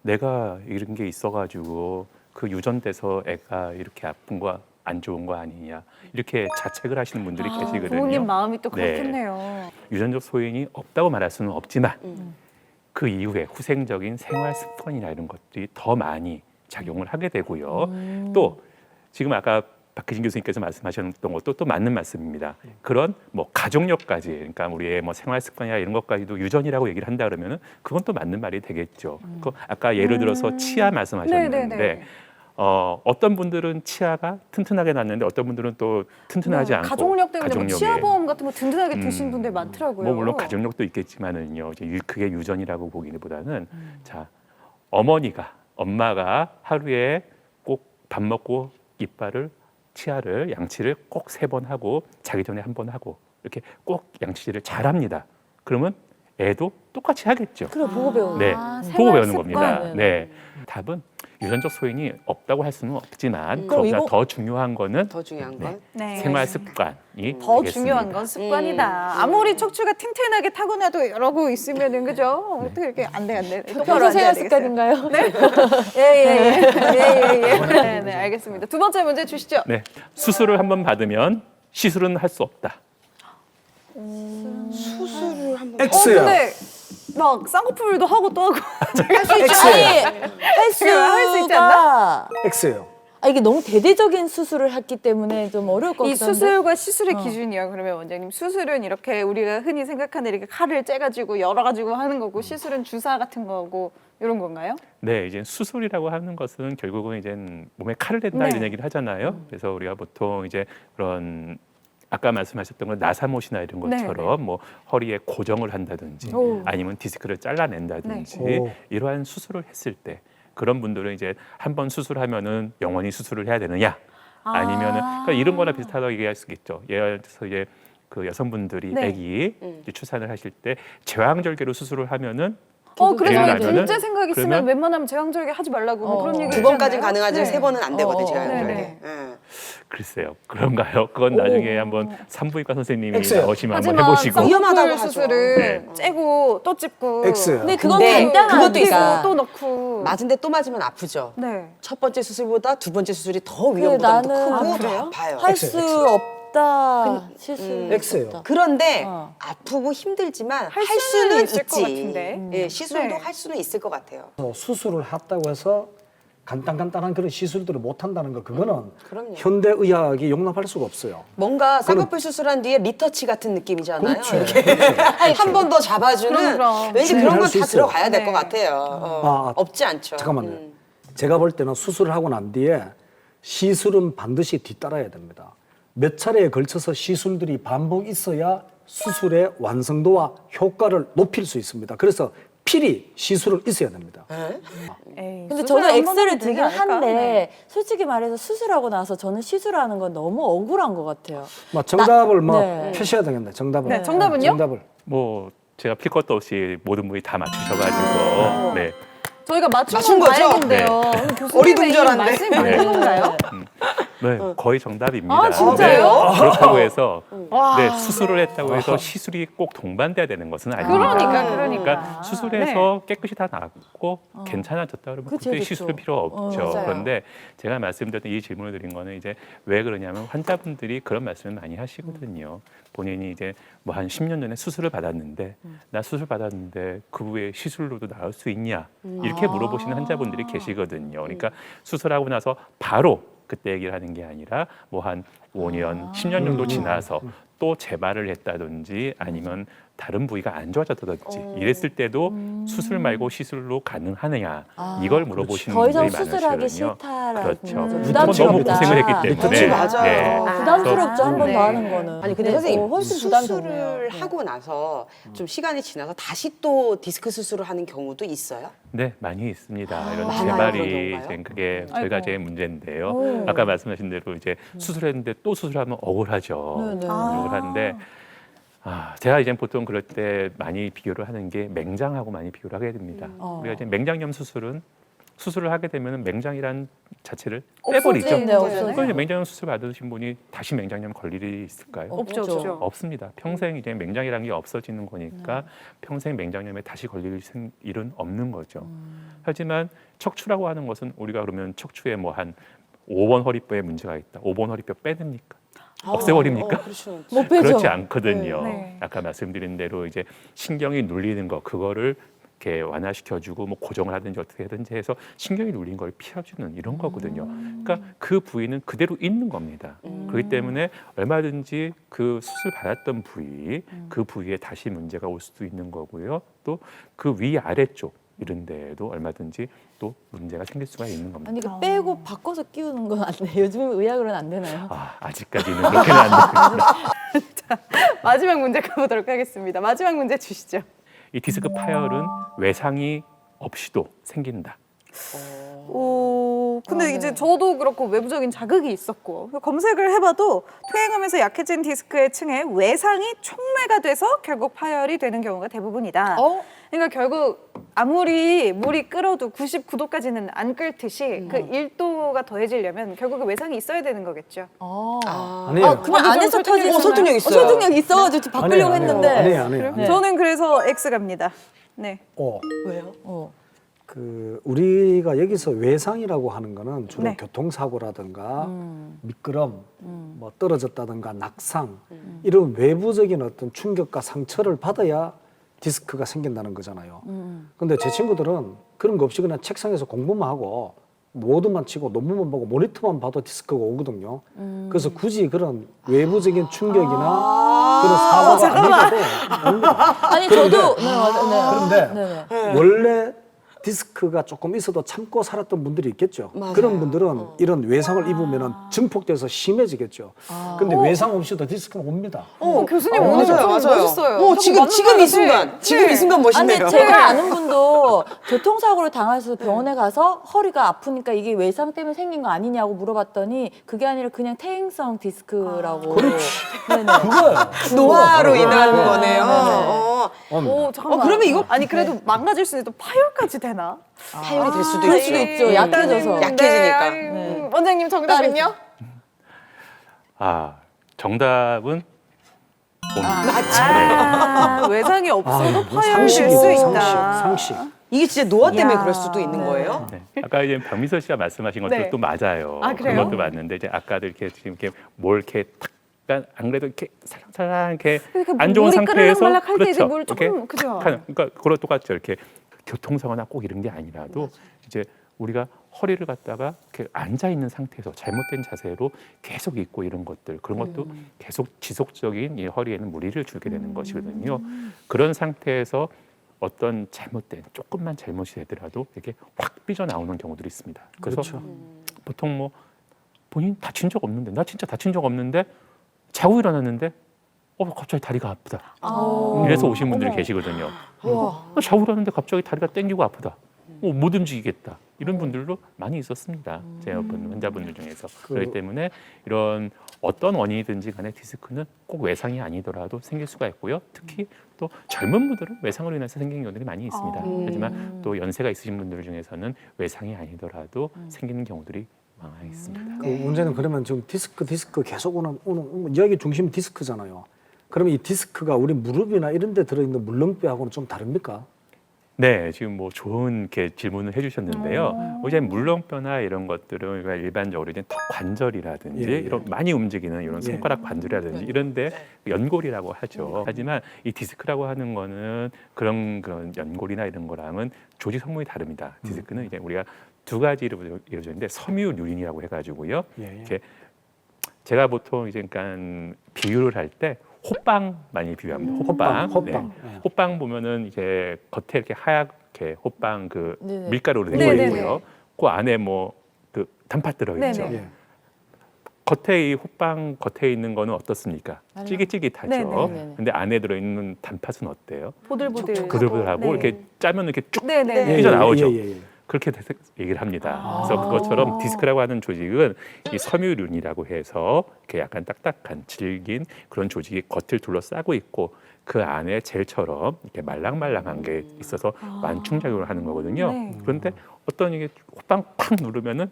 내가 이런 게 있어가지고 그 유전돼서 애가 이렇게 아픈 거 안 좋은 거 아니냐 이렇게 자책을 하시는 분들이 계시거든요. 부모님 마음이 또 네. 그렇겠네요. 유전적 소인이 없다고 말할 수는 없지만 그 이후에 후생적인 생활 습관이나 이런 것들이 더 많이 작용을 하게 되고요. 또 지금 아까 박혜진 교수님께서 말씀하셨던 것도 또 맞는 말씀입니다. 그런 뭐 가족력까지, 그러니까 우리의 뭐 생활 습관이나 이런 것까지도 유전이라고 얘기를 한다 그러면은 그건 또 맞는 말이 되겠죠. 그 아까 예를 들어서 치아 말씀하셨는데. 네네네. 어떤 분들은 치아가 튼튼하게 났는데 어떤 분들은 또 튼튼하지 않고 가족력 때문에 뭐 가족력에. 치아보험 같은 거 든든하게 드신 분들 많더라고요. 뭐 물론 가족력도 있겠지만은요. 이제 그게 유전이라고 보기보다는 자 엄마가 하루에 꼭 밥 먹고 이빨을 치아를 양치를 꼭 3번 하고 자기 전에 1번 하고 이렇게 꼭 양치질을 잘합니다. 그러면 애도 똑같이 하겠죠. 그래 보고 배우는. 네, 생활 보고 배우는 습관. 겁니다. 네, 답은 유전적 소인이 없다고 할 수는 없지만 그럼 그보다 이거- 더 중요한 거는 더 중요한 건 네. 생활 습관이 더 되겠습니다. 중요한 건 습관이다. 아무리 척추가 튼튼하게 타고나도 이러고 있으면은 그죠? 어떻게 이렇게 안 돼. 평소 생활 습관인가요? 예예예. 네, 알겠습니다. 두 번째 문제 주시죠. 네, 수술을 한번 받으면 시술은 할 수 없다. 수술을 한번 X요. 근데 막 쌍꺼풀도 하고 또 하고 할 수 있지 수가 X예요. 이게 너무 대대적인 수술을 했기 때문에 좀 어려울 것 이 같은데. 수술과 시술의 기준이요. 그러면 원장님 수술은 이렇게 우리가 흔히 생각하는 이렇게 칼을 째가지고 열어가지고 하는 거고 시술은 주사 같은 거고 이런 건가요? 네, 이제 수술이라고 하는 것은 결국은 이제 몸에 칼을 댄다 네. 이런 얘기를 하잖아요. 그래서 우리가 보통 이제 그런 아까 말씀하셨던 건 나사못이나 이런 것처럼 뭐 허리에 고정을 한다든지 오. 아니면 디스크를 잘라낸다든지 네. 오. 이러한 수술을 했을 때 그런 분들은 이제 한 번 수술하면은 영원히 수술을 해야 되느냐 아니면은 그러니까 이런 거나 비슷하다고 얘기할 수 있겠죠. 예를 들어서 이제 그 여성분들이 네. 아기 이제 출산을 하실 때 제왕절개로 수술을 하면은 그래서 예를 들면은 둘째 생각 있으면 그러면- 웬만하면 제왕절개 하지 말라고 뭐 그런 얘기 2번까지는 가능하지만 네. 3번은 안 되거든 제가. 네네. 글쎄요. 그런가요? 그건 나중에 한번 산부인과 선생님이 X요. 나오시면 한번 하지만 해보시고. 위험하다고 쌍꺼풀 하죠. 수술을 네. 째고 또 찝고 X요. 근데 그건 근데 그것도 간단하니까. 또 넣고 맞은데 또 맞으면 아프죠. 네. 첫 번째 수술보다 두 번째 수술이 더 위험 부담도 나는- 크고 아, 더 아파요. 할 X, 수 X. 없다. 실수. X예요. 그런데 어. 아프고 힘들지만 할 수는 수는 있을 것 있지. 같은데. 예, 시술도 네. 할 수는 있을 것 같아요. 수술을 했다고 해서 간단한 그런 시술들을 못 한다는 거 그거는 그럼요. 현대 의학이 용납할 수가 없어요. 뭔가 쌍꺼풀 수술한 뒤에 리터치 같은 느낌이잖아요. 그렇죠. 이렇게 한 번 더 잡아주는 그럼. 왠지 충분히 그런 할 건 수 다 있어요. 들어가야 될 네. 것 같아요. 없지 않죠. 잠깐만요. 제가 볼 때는 수술을 하고 난 뒤에 시술은 반드시 뒤따라야 됩니다. 몇 차례에 걸쳐서 시술들이 반복 있어야 수술의 완성도와 효과를 높일 수 있습니다. 그래서 필히 시술을 있어야 됩니다. 에이, 근데 수술 저는 한 번은 X를 되지 드긴 않을까? 한데 네. 솔직히 말해서 수술하고 나서 저는 시술하는 건 너무 억울한 것 같아요. 정답을 네. 표시해야 되겠네. 정답을. 네, 정답은요? 정답을. 뭐 제가 필 것도 없이 모든 분이 다 맞추셔가지고 네. 저희가 맞춘 맞춘 건 거죠? 다행인데요. 교수님의 어리둥절한데? 이 말씀이 맞는 건가요? 네, 거의 정답입니다. 아, 진짜요? 네, 그렇다고 해서 와. 네, 수술을 했다고 해서 시술이 꼭 동반돼야 되는 것은 아닙니다. 그러니까. 수술해서 깨끗이 다 나았고 괜찮아졌다 그러면 그쵸, 그때 그쵸. 시술은 필요 없죠. 맞아요. 그런데 제가 말씀드렸던 이 질문을 드린 거는 이제 왜 그러냐면 환자분들이 그런 말씀을 많이 하시거든요. 본인이 이제 뭐 한 10년 전에 수술을 받았는데 나 수술 받았는데 그 후에 시술로도 나을 수 있냐 이렇게 물어보시는 환자분들이 계시거든요. 그러니까 수술하고 나서 바로 그때 얘기를 하는 게 아니라 뭐 한 5년, 10년 정도 지나서 또 재발을 했다든지 아니면 다른 부위가 안 좋아졌다든지 이랬을 때도 수술 말고 시술로 가능하느냐 이걸 물어보시는 더 이상 분들이 수술하기 많으시거든요. 싫다라는 그렇죠. 거죠. 그동안 너무 부담스럽다. 고생을 했기 때문에. 그치, 맞아요. 네. 부담스럽죠, 한 번 네. 더 하는 거는. 아니 근데 네, 선생님 훨씬 수술을 부담스럽네요. 하고 나서 좀 시간이 지나서 다시 또 디스크 수술을 하는 경우도 있어요? 네, 많이 있습니다. 이런 많아요, 재발이 그런 건가요? 이제 그게 저희가 아이고. 제일 문제인데요. 오. 아까 말씀하신 대로 이제 수술했는데 또 수술하면 억울하죠. 네, 네. 억울한데 제가 이제 보통 그럴 때 많이 비교를 하는 게 맹장하고 많이 비교를 하게 됩니다. 우리가 이제 맹장염 수술을 하게 되면 맹장이란 자체를 빼버리죠. 네, 없어지죠. 그럼 이제 맹장염 수술 받으신 분이 다시 맹장염 걸릴 일이 있을까요? 없죠, 없죠. 없습니다. 평생 이제 맹장이라는 게 없어지는 거니까 평생 맹장염에 다시 걸릴 일은 없는 거죠. 하지만 척추라고 하는 것은 우리가 그러면 척추에 뭐 한 5번 허리뼈에 문제가 있다. 5번 허리뼈 빼냅니까? 없애버립니까? 그렇죠. 못 빼죠. 그렇지 않거든요. 네. 아까 말씀드린 대로 이제 신경이 눌리는 거 그거를 이렇게 완화시켜주고 뭐 고정을 하든지 어떻게 하든지 해서 신경이 눌린 걸 피워주는 이런 거거든요. 그러니까 그 부위는 그대로 있는 겁니다. 그렇기 때문에 얼마든지 그 수술 받았던 부위, 그 부위에 다시 문제가 올 수도 있는 거고요. 또 그 위 아래쪽 이런 데에도 얼마든지 또 문제가 생길 수가 있는 겁니다. 아니, 이거 빼고 바꿔서 끼우는 건 안 돼요. 요즘 의학으로는 안 되나요? 아직까지는 그렇게는 안 됩니다. 마지막 문제 가보도록 하겠습니다. 마지막 문제 주시죠. 이 디스크 파열은 외상이 없이도 생긴다. 오, 근데 네. 이제 저도 그렇고 외부적인 자극이 있었고 검색을 해봐도 퇴행하면서 약해진 디스크의 층에 외상이 촉매가 돼서 결국 파열이 되는 경우가 대부분이다. 그러니까 결국 아무리 물이 끓어도 99도까지는 안 끓듯이 그 1도가 더해지려면 결국 외상이 있어야 되는 거겠죠. 아니에요. 그냥 안에서 터지는 설득력 있어요. 설득력 있어가지고 바꾸려고 했는데. 아니에요. 저는 그래서 X 갑니다. 네. 왜요? 그 우리가 여기서 외상이라고 하는 거는 주로 네. 교통사고라든가 미끄럼, 뭐 떨어졌다든가 낙상 이런 외부적인 어떤 충격과 상처를 받아야 디스크가 생긴다는 거잖아요. 근데 제 친구들은 그런 거 없이 그냥 책상에서 공부만 하고 모드만 치고 논문만 보고 모니터만 봐도 디스크가 오거든요. 그래서 굳이 그런 외부적인 충격이나 그런 사고가 아니어도 옵니다. 아니, 그런데- 저도. 네, 맞아요. 네. 그런데 네. 원래 디스크가 조금 있어도 참고 살았던 분들이 있겠죠. 맞아요. 그런 분들은 이런 외상을 입으면은 증폭돼서 심해지겠죠. 근데 외상 없이도 디스크는 옵니다. 교수님 오늘 맞아요, 좀 맞아요. 멋있어요. 지금 맞는 이 말인데. 순간, 지금 네. 이 순간 아니, 멋있네요. 제가 아는 분도 교통사고를 당해서 병원에 가서 허리가 아프니까 이게 외상 때문에 생긴 거 아니냐고 물어봤더니 그게 아니라 그냥 퇴행성 디스크라고. 네네. 그거예요. 노화로 인한 네. 거네요. 네. 오, 잠깐만. 그러면 이거- 아니 그래도 망가질 수 있는 또 파열까지 되나? 파열이 될 수도 그럴 있지. 수도 있죠. 약해져서. 약해지니까. 네. 원장님 정답은요? 정답은 외상이 없어도 뭐 파열될 수 상식이죠, 있다. 상식. 이게 진짜 노화 때문에 이야. 그럴 수도 있는 거예요? 네. 아까 이제 박미선 씨가 말씀하신 것도 네. 또 맞아요. 아, 그래요? 그것도 맞는데 이제 아까도 이렇게 지금 이렇게 뭘 이렇게 탁 안 그래도 이렇게 살랑살랑 이렇게 그러니까 안 좋은 물이 상태에서 끓을락말락 할때 이제 물 이렇게 조금, 그죠? 탁 하는, 그러니까 그거 똑같죠. 이렇게 교통사고나 꼭 이런 게 아니라도 이제 우리가 허리를 갖다가 이렇게 앉아 있는 상태에서 잘못된 자세로 계속 있고 이런 것들 그런 것도 계속 지속적인 이 허리에는 무리를 주게 되는 것이거든요. 그런 상태에서 어떤 잘못된 조금만 잘못이 되더라도 이렇게 확 삐져 나오는 경우들이 있습니다. 그래서 그렇죠. 보통 뭐 본인 다친 적 없는데 나 진짜 다친 적 없는데 자고 일어났는데 갑자기 다리가 아프다. 아. 이래서 오신 분들이 계시거든요. 우와. 샤워를 하는데 갑자기 다리가 땡기고 아프다. 못 움직이겠다. 이런 분들도 많이 있었습니다. 제 옆에 환자분들 중에서. 그렇기 때문에 이런 어떤 원인이든지 간에 디스크는 꼭 외상이 아니더라도 생길 수가 있고요. 특히 또 젊은 분들은 외상으로 인해서 생기는 경우들이 많이 있습니다. 하지만 또 연세가 있으신 분들 중에서는 외상이 아니더라도 생기는 경우들이 많이 있습니다. 그 문제는 그러면 지금 디스크 계속 오는 여기 중심 디스크잖아요. 그러면 이 디스크가 우리 무릎이나 이런 데 들어있는 물렁뼈하고는 좀 다릅니까? 네, 지금 뭐 좋은 이렇게 질문을 해주셨는데요. 이제 물렁뼈나 이런 것들은 우리가 일반적으로 이제 턱 관절이라든지 예. 이런 많이 움직이는 이런 예. 손가락 관절이라든지 이런데 연골이라고 하죠. 하지만 이 디스크라고 하는 거는 그런 연골이나 이런 거랑은 조직 성분이 다릅니다. 디스크는 이제 우리가 두 가지로 이루어져 있는데 섬유류린이라고 해가지고요. 예. 이렇게 제가 보통 이제 그러니까 비유를 할 때 호빵 많이 비유합니다. 호빵. 호빵. 네. 예. 호빵 보면은 이제 겉에 이렇게 하얗게 호빵 그 네네. 밀가루로 된 네네네. 거 있고요. 그 안에 뭐 그 단팥 들어 있죠. 네네. 예. 겉에 이 호빵 겉에 있는 거는 어떻습니까? 맞아요. 찔깃찔깃하죠. 네네네. 근데 안에 들어 있는 단팥은 어때요? 보들보들. 부들부들하고 네. 이렇게 짜면 이렇게 쭉 네네. 삐져 나오죠. 예. 그렇게 얘기를 합니다. 그래서 그것처럼 디스크라고 하는 조직은 이 섬유륜이라고 해서 이렇게 약간 딱딱한 질긴 그런 조직이 겉을 둘러싸고 있고 그 안에 젤처럼 이렇게 말랑말랑한 게 있어서 완충작용을 하는 거거든요. 네. 그런데 어떤 이게 호빵 팍 누르면은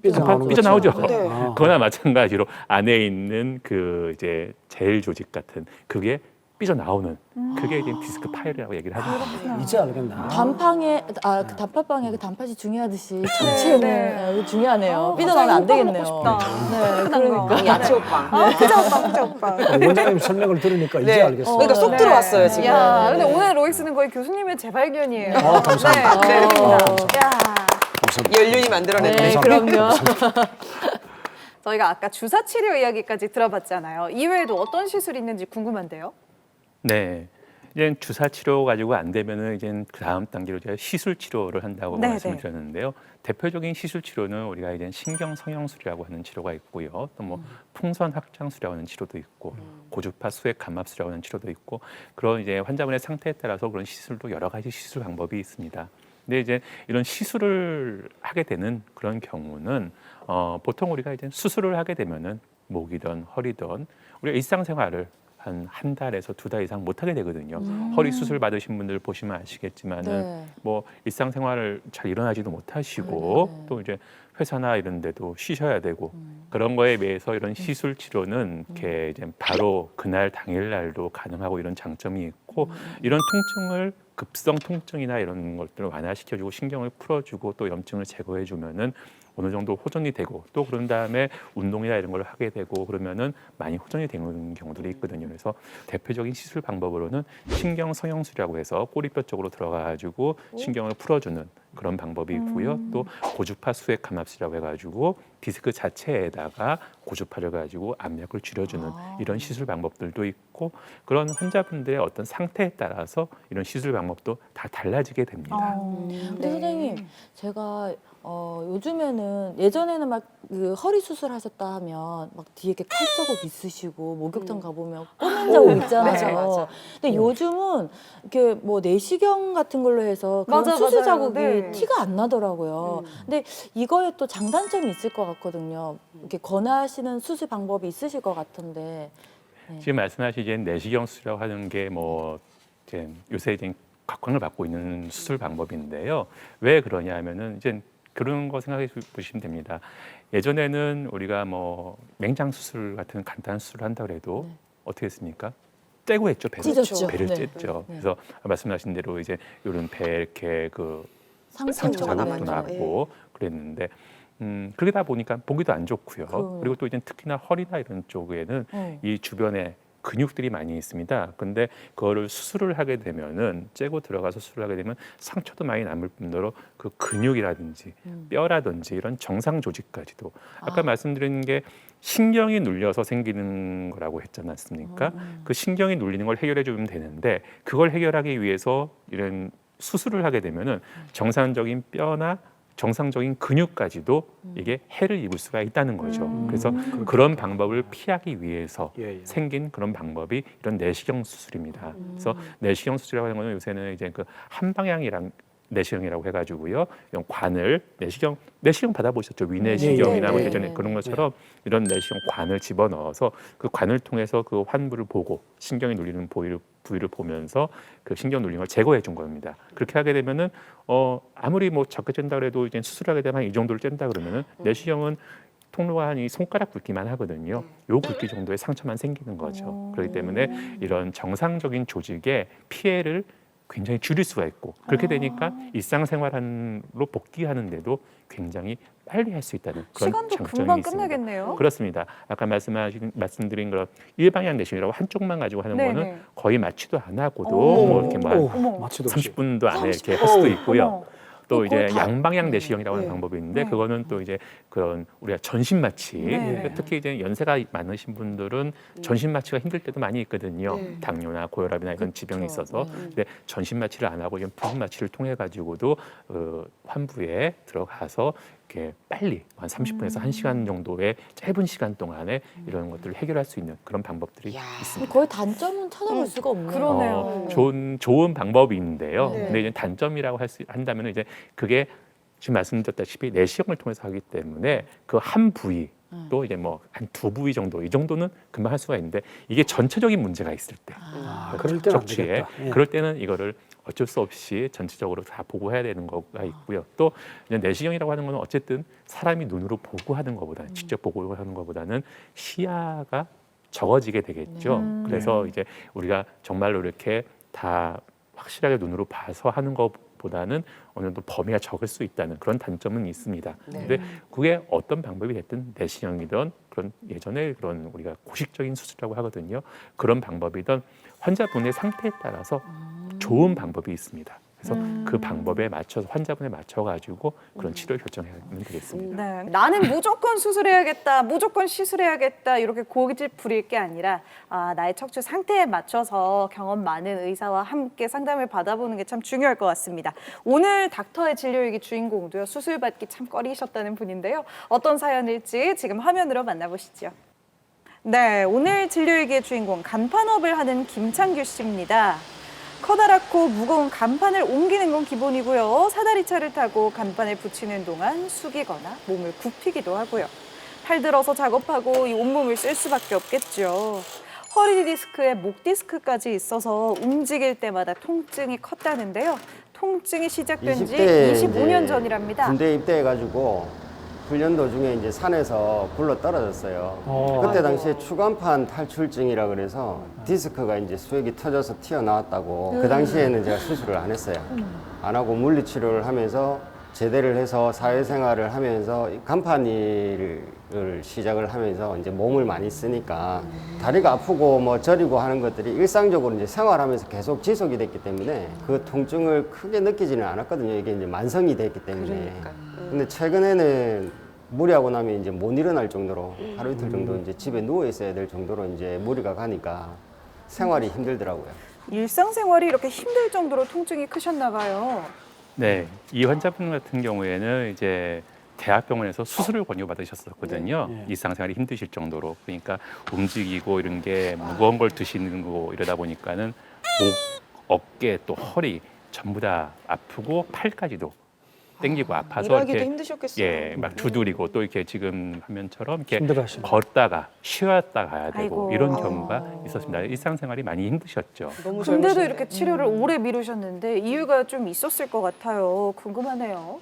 삐져나오는 삐져나오죠. 거죠. 네. 아. 그거나 마찬가지로 안에 있는 그 이제 젤 조직 같은 그게 삐져나오는 그게 이제 디스크 파열이라고 얘기를 하는 겁니다. 이제 알겠네. 단팥빵에 그 단팥빵에 그 단팥이 중요하듯이 전체는 네. 이거 중요하네요. 아, 삐져나오면 안 갑자기 되겠네요. 호빵 먹고 싶다. 네, 그러니까. 그러니까. 야채 호빵. 아, 피자 오빠. 원장님 설명을 들으니까 이제 네. 알겠어요. 그러니까 쏙 네. 들어왔어요 지금. 야, 근데 오늘 로이스는 거의 교수님의 재발견이에요. 감사합니다. 네, 그렇습니다. 야. 감사합니다. 연륜이 만들어낸 네, 감사합니다. 그럼요. 저희가 아까 주사 치료 이야기까지 들어봤잖아요. 이외에도 어떤 시술이 있는지 궁금한데요. 네. 이제 주사 치료 가지고 안 되면은 이제 그 다음 단계로 제가 시술 치료를 한다고 네, 말씀을 네. 드렸는데요. 대표적인 시술 치료는 우리가 이제 신경 성형술이라고 하는 치료가 있고요. 또 뭐 풍선 확장술이라고 하는 치료도 있고 고주파 수액 감압술이라고 하는 치료도 있고 그런 이제 환자분의 상태에 따라서 그런 시술도 여러 가지 시술 방법이 있습니다. 근데 이제 이런 시술을 하게 되는 그런 경우는 보통 우리가 이제 수술을 하게 되면은 목이든 허리든 우리가 일상생활을 한 달에서 2달 이상 못 하게 되거든요. 허리 수술 받으신 분들 보시면 아시겠지만은 네. 뭐 일상생활을 잘 일어나지도 못하시고 네. 또 이제 회사나 이런 데도 쉬셔야 되고 그런 거에 비해서 이런 시술 치료는 이렇게 이제 바로 그날 당일날도 가능하고 이런 장점이 있고 이런 통증을 급성 통증이나 이런 것들을 완화시켜주고 신경을 풀어주고 또 염증을 제거해주면은 어느 정도 호전이 되고 또 그런 다음에 운동이나 이런 걸 하게 되고 그러면은 많이 호전이 되는 경우들이 있거든요. 그래서 대표적인 시술 방법으로는 신경 성형술이라고 해서 꼬리뼈 쪽으로 들어가가지고 신경을 풀어주는 그런 방법이 있고요. 또 고주파 수액 감압술이라고 해가지고 디스크 자체에다가 고주파를 가지고 압력을 줄여주는 이런 시술 방법들도 있고 그런 환자분들의 어떤 상태에 따라서 이런 시술 방법도 다 달라지게 됩니다. 근데 선생님, 제가 요즘에는 예전에는 막 그 허리 수술하셨다 하면 막 뒤에 이렇게 칼 자국 있으시고 목욕탕 가보면 꼬맨 자국 있잖아요. 맞아. 근데 요즘은 이렇게 뭐 내시경 같은 걸로 해서 그런 맞아, 수술 맞아요. 자국이 네. 티가 안 나더라고요. 근데 이거에 또 장단점이 있을 것 같거든요. 이렇게 권하시는 수술 방법이 있으실 것 같은데. 지금 말씀하신 이제 내시경 수술이라고 하는 게 뭐 이제 요새 이제 각광을 받고 있는 수술 방법인데요. 왜 그러냐면은 이제 그런 거 생각해 보시면 됩니다. 예전에는 우리가 뭐 맹장 수술 같은 간단한 수술을 한다 그래도 어떻게 했습니까? 떼고 했죠. 배를 찢었죠. 배를 네. 찢죠. 네. 그래서 말씀하신 대로 이제 이런 배 이렇게 그 상처 상처가 자국도 남았죠. 나고 그랬는데 그러다 보니까 보기도 안 좋고요. 그럼요. 그리고 또 이제 특히나 허리나 이런 쪽에는 이 주변에 근육들이 많이 있습니다. 근데 그거를 수술을 하게 되면은 째고 들어가서 수술을 하게 되면 상처도 많이 남을 뿐더러 그 근육이라든지 뼈라든지 이런 정상 조직까지도 아까 말씀드린 게 신경이 눌려서 생기는 거라고 했지 않았습니까? 그 신경이 눌리는 걸 해결해 주면 되는데 그걸 해결하기 위해서 이런 수술을 하게 되면은 정상적인 뼈나 정상적인 근육까지도 이게 해를 입을 수가 있다는 거죠. 그래서 그런 방법을 피하기 위해서 예, 예. 생긴 그런 방법이 이런 내시경 수술입니다. 그래서 내시경 수술이라고 하는 거는 요새는 이제 그 한방향이랑 내시경이라고 해가지고요. 이런 관을 내시경 받아보셨죠? 위내시경이나 네, 뭐 네, 예전에 네, 그런 것처럼 이런 내시경 관을 집어넣어서 그 관을 통해서 그 환부를 보고 신경이 눌리는 부위를 보면서 그 신경 눌림을 제거해 준 겁니다. 그렇게 하게 되면은 아무리 뭐 적게 짠다 그래도 이제 수술하게 되면 이 정도를 짠다 그러면은 내시경은 통로가 한 이 손가락 굵기만 하거든요. 요 굵기 정도의 상처만 생기는 거죠. 그렇기 때문에 이런 정상적인 조직의 피해를 굉장히 줄일 수가 있고 그렇게 되니까 일상생활로 복귀하는데도 굉장히 빨리 할 수 있다는 그런 시간도 장점이 금방 있습니다. 끝나겠네요. 그렇습니다. 아까 말씀드린 그런 일방향 내시경이라고 한쪽만 가지고 하는 네네. 거는 거의 마취도 안 하고도 어머. 뭐 이렇게 뭐 어머. 마취도 없이. 30분도 안에 이렇게 할 수도 있고요. 어머. 또 이제 그걸 다- 양방향 내시경이라고 하는 네. 방법이 있는데 네. 그거는 또 이제 그런 우리가 전신 마취 네. 특히 이제 연세가 많으신 분들은 전신 마취가 힘들 때도 많이 있거든요. 네. 당뇨나 고혈압이나 이런 지병이 있어서 근데 전신 마취를 안 하고 이런 부분 마취를 통해 가지고도 환부에 들어가서 이렇게 빨리 한 30분에서 1시간 정도의 짧은 시간 동안에 이런 것들을 해결할 수 있는 그런 방법들이 야. 있습니다. 거의 단점은 찾아볼 수가 없네요. 그러네요. 좋은 방법인데요. 네. 근데 이제 단점이라고 한다면 이제 그게 지금 말씀드렸다시피 내시경을 통해서 하기 때문에 그 한 부위 또 이제 뭐 한 두 부위 정도 이 정도는 금방 할 수가 있는데 이게 전체적인 문제가 있을 때 그럴 때는 안 척추에 되겠다. 예. 그럴 때는 이거를 어쩔 수 없이 전체적으로 다 보고 해야 되는 거가 있고요. 또 이제 내시경이라고 하는 거는 어쨌든 사람이 눈으로 보고 하는 것보다는 직접 보고 하는 것보다는 시야가 적어지게 되겠죠. 그래서 이제 우리가 정말로 이렇게 다 확실하게 눈으로 봐서 하는 것보다는 어느 정도 범위가 적을 수 있다는 그런 단점은 있습니다. 근데 그게 어떤 방법이 됐든 내시경이든 그런 예전에 그런 우리가 고식적인 수술이라고 하거든요. 그런 방법이든 환자분의 상태에 따라서 좋은 방법이 있습니다. 그래서 그 방법에 맞춰서 환자분에 맞춰 가지고 그런 치료를 결정하면 되겠습니다. 네. 나는 무조건 수술해야겠다, 무조건 시술해야겠다 이렇게 고집 부릴 게 아니라 나의 척추 상태에 맞춰서 경험 많은 의사와 함께 상담을 받아보는 게 참 중요할 것 같습니다. 오늘 닥터의 진료일기 주인공도요. 수술 받기 참 꺼리셨다는 분인데요. 어떤 사연일지 지금 화면으로 만나보시죠. 네, 오늘 진료일기의 주인공 간판업을 하는 김창규 씨입니다. 커다랗고 무거운 간판을 옮기는 건 기본이고요. 사다리차를 타고 간판을 붙이는 동안 숙이거나 몸을 굽히기도 하고요. 팔 들어서 작업하고 이 온몸을 쓸 수밖에 없겠죠. 허리 디스크에 목 디스크까지 있어서 움직일 때마다 통증이 컸다는데요. 통증이 시작된 지 20대 25년 이제 전이랍니다. 군대 입대해가지고 훈련 도중에 이제 산에서 굴러 떨어졌어요. 그때 당시에 추간판 탈출증이라 그래서 디스크가 이제 수액이 터져서 튀어나왔다고 그 당시에는 제가 수술을 안 했어요. 안 하고 물리치료를 하면서 제대를 해서 사회생활을 하면서 이 간판 일을 시작을 하면서 이제 몸을 많이 쓰니까 다리가 아프고 뭐 저리고 하는 것들이 일상적으로 이제 생활하면서 계속 지속이 됐기 때문에 그 통증을 크게 느끼지는 않았거든요. 이게 이제 만성이 됐기 때문에. 그러니까. 근데 최근에는 무리하고 나면 이제 못 일어날 정도로 하루 이틀 정도 이제 집에 누워 있어야 될 정도로 이제 무리가 가니까 생활이 힘들더라고요. 일상생활이 이렇게 힘들 정도로 통증이 크셨나 봐요. 네, 이 환자분 같은 경우에는 이제 대학병원에서 수술을 권유받으셨었거든요. 네. 일상생활이 힘드실 정도로. 그러니까 움직이고 이런 게 무거운 걸 드시는 거 이러다 보니까는 목, 어깨 또 허리 전부 다 아프고 팔까지도 땡기고 아파서 일하기도 이렇게 힘드셨겠어요. 예, 막 두드리고 또 이렇게 지금 화면처럼 이렇게 힘들어하시네. 걷다가 쉬었다 가야 되고 아이고. 이런 경우가 있었습니다. 일상생활이 많이 힘드셨죠. 너무 근데도 젊으신데. 이렇게 치료를 오래 미루셨는데 이유가 좀 있었을 것 같아요. 궁금하네요.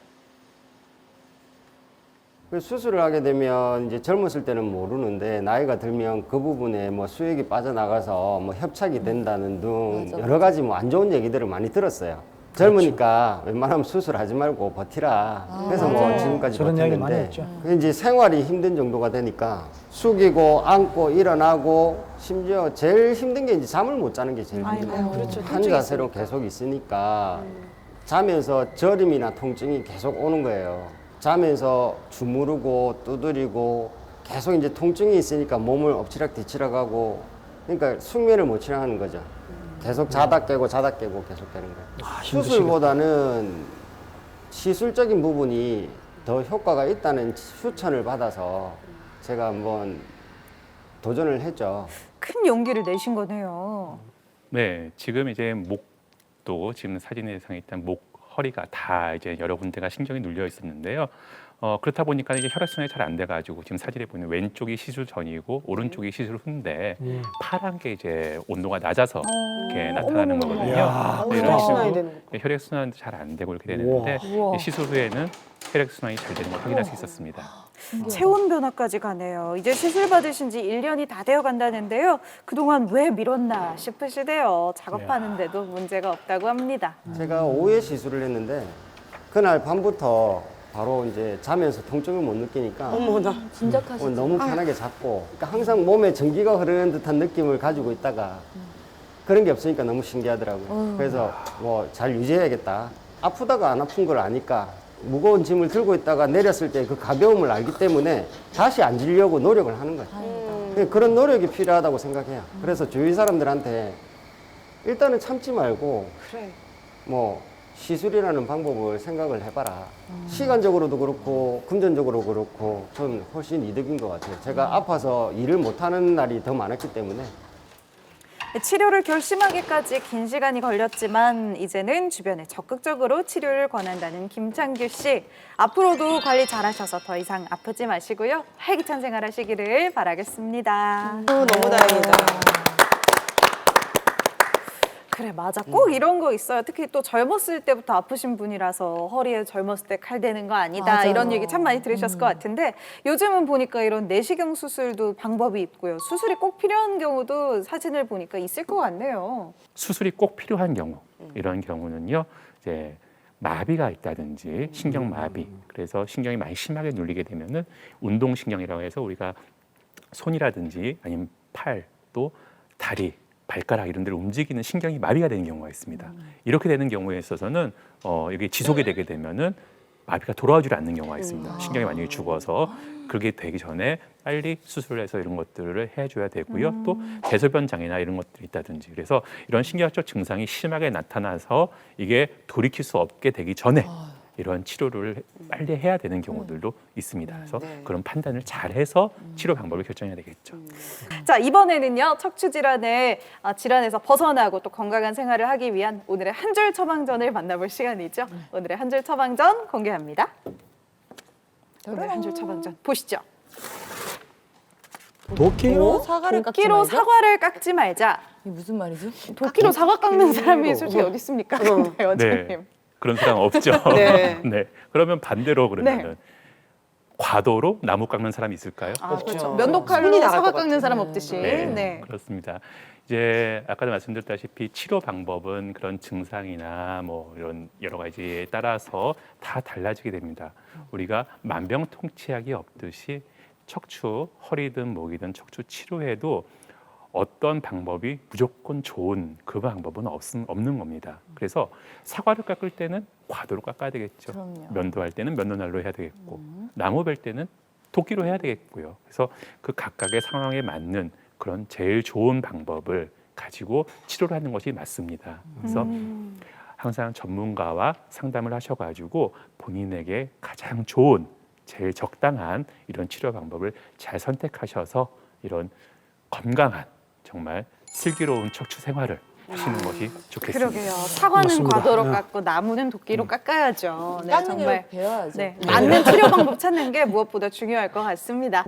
그 수술을 하게 되면 이제 젊었을 때는 모르는데 나이가 들면 그 부분에 뭐 수액이 빠져나가서 뭐 협착이 된다는 등 여러 가지 뭐 안 좋은 얘기들을 많이 들었어요. 젊으니까 웬만하면 수술하지 말고 버티라. 그래서 뭐 지금까지 저런 이야기 많이 버텼는데 했죠. 그 이제 생활이 힘든 정도가 되니까 숙이고 앉고 일어나고 심지어 제일 힘든 게 이제 잠을 못 자는 게 제일 힘들어요. 그렇죠. 한 통증이 자세로 있으니까. 계속 있으니까 자면서 저림이나 통증이 계속 오는 거예요. 자면서 주무르고 두드리고 계속 이제 통증이 있으니까 몸을 엎치락 뒤치락 하고 그러니까 숙면을 못 취하는 거죠. 계속 자다 깨고 계속 되는 거예요. 아, 수술보다는 시술적인 부분이 더 효과가 있다는 추천을 받아서 제가 한번 도전을 했죠. 큰 용기를 내신 거네요. 네, 지금 이제 목도 지금 사진에 상했던 목, 허리가 다 이제 여러 군데가 신경이 눌려 있었는데요. 그렇다 보니까 이제 혈액순환이 잘 안 돼가지고 지금 사진에 보면 왼쪽이 시술 전이고 오른쪽이 시술 후인데 파란 게 이제 온도가 낮아서 이렇게 나타나는 거거든요. 이야, 네, 그렇구나. 이런 식으로 혈액순환이 되는 혈액순환도 잘 안 되고 이렇게 되는데 이 시술 후에는 혈액순환이 잘 되는 걸 확인할 수 있었습니다. 체온 변화까지 가네요. 이제 시술 받으신 지 1년이 다 되어 간다는데요. 그동안 왜 미뤘나 싶으시대요. 작업하는데도 문제가 없다고 합니다. 제가 오후에 시술을 했는데 그날 밤부터 바로 이제 자면서 통증을 못 느끼니까 어머나. 진작하시죠. 너무 편하게 잤고 그러니까 항상 몸에 전기가 흐르는 듯한 느낌을 가지고 있다가 그런 게 없으니까 너무 신기하더라고요. 그래서 뭐 잘 유지해야겠다. 아프다가 안 아픈 걸 아니까 무거운 짐을 들고 있다가 내렸을 때 그 가벼움을 알기 때문에 다시 앉으려고 노력을 하는 거예요. 그런 노력이 필요하다고 생각해요. 그래서 주위 사람들한테 일단은 참지 말고 그래. 뭐 시술이라는 방법을 생각을 해봐라. 시간적으로도 그렇고 금전적으로 그렇고 전 훨씬 이득인 것 같아요. 제가 아파서 일을 못하는 날이 더 많았기 때문에 치료를 결심하기까지 긴 시간이 걸렸지만 이제는 주변에 적극적으로 치료를 권한다는 김창규 씨. 앞으로도 관리 잘하셔서 더 이상 아프지 마시고요. 활기찬 생활하시기를 바라겠습니다. 너무 다행이다. 그래, 맞아. 꼭 이런 거 있어요. 특히 또 젊었을 때부터 아프신 분이라서 허리에 젊었을 때 칼 대는 거 아니다. 맞아요. 이런 얘기 참 많이 들으셨을 것 같은데 요즘은 보니까 이런 내시경 수술도 방법이 있고요. 수술이 꼭 필요한 경우도 사진을 보니까 있을 것 같네요. 수술이 꼭 필요한 경우 이런 경우는요 이제 마비가 있다든지 신경 마비 그래서 신경이 많이 심하게 눌리게 되면은 운동신경이라고 해서 우리가 손이라든지 아니면 팔 또 다리 발가락 이런 데를 움직이는 신경이 마비가 되는 경우가 있습니다. 이렇게 되는 경우에 있어서는 이게 지속이 되게 되면은 마비가 돌아오지 않는 경우가 있습니다. 신경이 만약에 죽어서 그렇게 되기 전에 빨리 수술을 해서 이런 것들을 해줘야 되고요. 또 대소변 장애나 이런 것들이 있다든지 그래서 이런 신경학적 증상이 심하게 나타나서 이게 돌이킬 수 없게 되기 전에 이런 치료를 빨리 해야 되는 경우들도 있습니다. 그래서 네. 그런 판단을 잘 해서 치료 방법을 결정해야 되겠죠. 자, 이번에는요. 척추 질환에서 벗어나고 또 건강한 생활을 하기 위한 오늘의 한 줄 처방전을 만나볼 시간이죠. 오늘의 한 줄 처방전 공개합니다. 오늘 한 줄 처방전 보시죠. 도끼로? 사과를 깎지 도끼로 말자? 사과를 깎지 말자. 이게 무슨 말이죠? 도끼로 사과 깎는 사람이 솔직히 어디 있습니까? 근데 원장님. 네, 그런 사람 없죠. 네. 네. 그러면 반대로 그러면은 과도로 나무 깎는 사람이 있을까요? 아, 없죠. 그렇죠. 손이 면도칼로 나갈 사과 것 깎는 같아요. 사람 없듯이. 네. 그렇습니다. 이제 아까도 말씀드렸다시피 치료 방법은 그런 증상이나 뭐 이런 여러 가지에 따라서 다 달라지게 됩니다. 우리가 만병통치약이 없듯이 척추, 허리든 목이든 척추 치료에도 어떤 방법이 무조건 좋은 그 방법은 없는 겁니다. 그래서 사과를 깎을 때는 과도로 깎아야 되겠죠. 그럼요. 면도할 때는 면도날로 해야 되겠고 나무 벨 때는 도끼로 해야 되겠고요. 그래서 그 각각의 상황에 맞는 그런 제일 좋은 방법을 가지고 치료를 하는 것이 맞습니다. 그래서 항상 전문가와 상담을 하셔가지고 본인에게 가장 좋은 제일 적당한 이런 치료 방법을 잘 선택하셔서 이런 건강한 정말 슬기로운 척추 생활을 하시는 것이 좋겠습니다. 그러게요. 사과는 맞습니다. 과도로 네. 깎고 나무는 도끼로 깎아야죠. 네, 깎는 정말. 게 배워야죠. 네, 맞는 치료 방법 찾는 게 무엇보다 중요할 것 같습니다.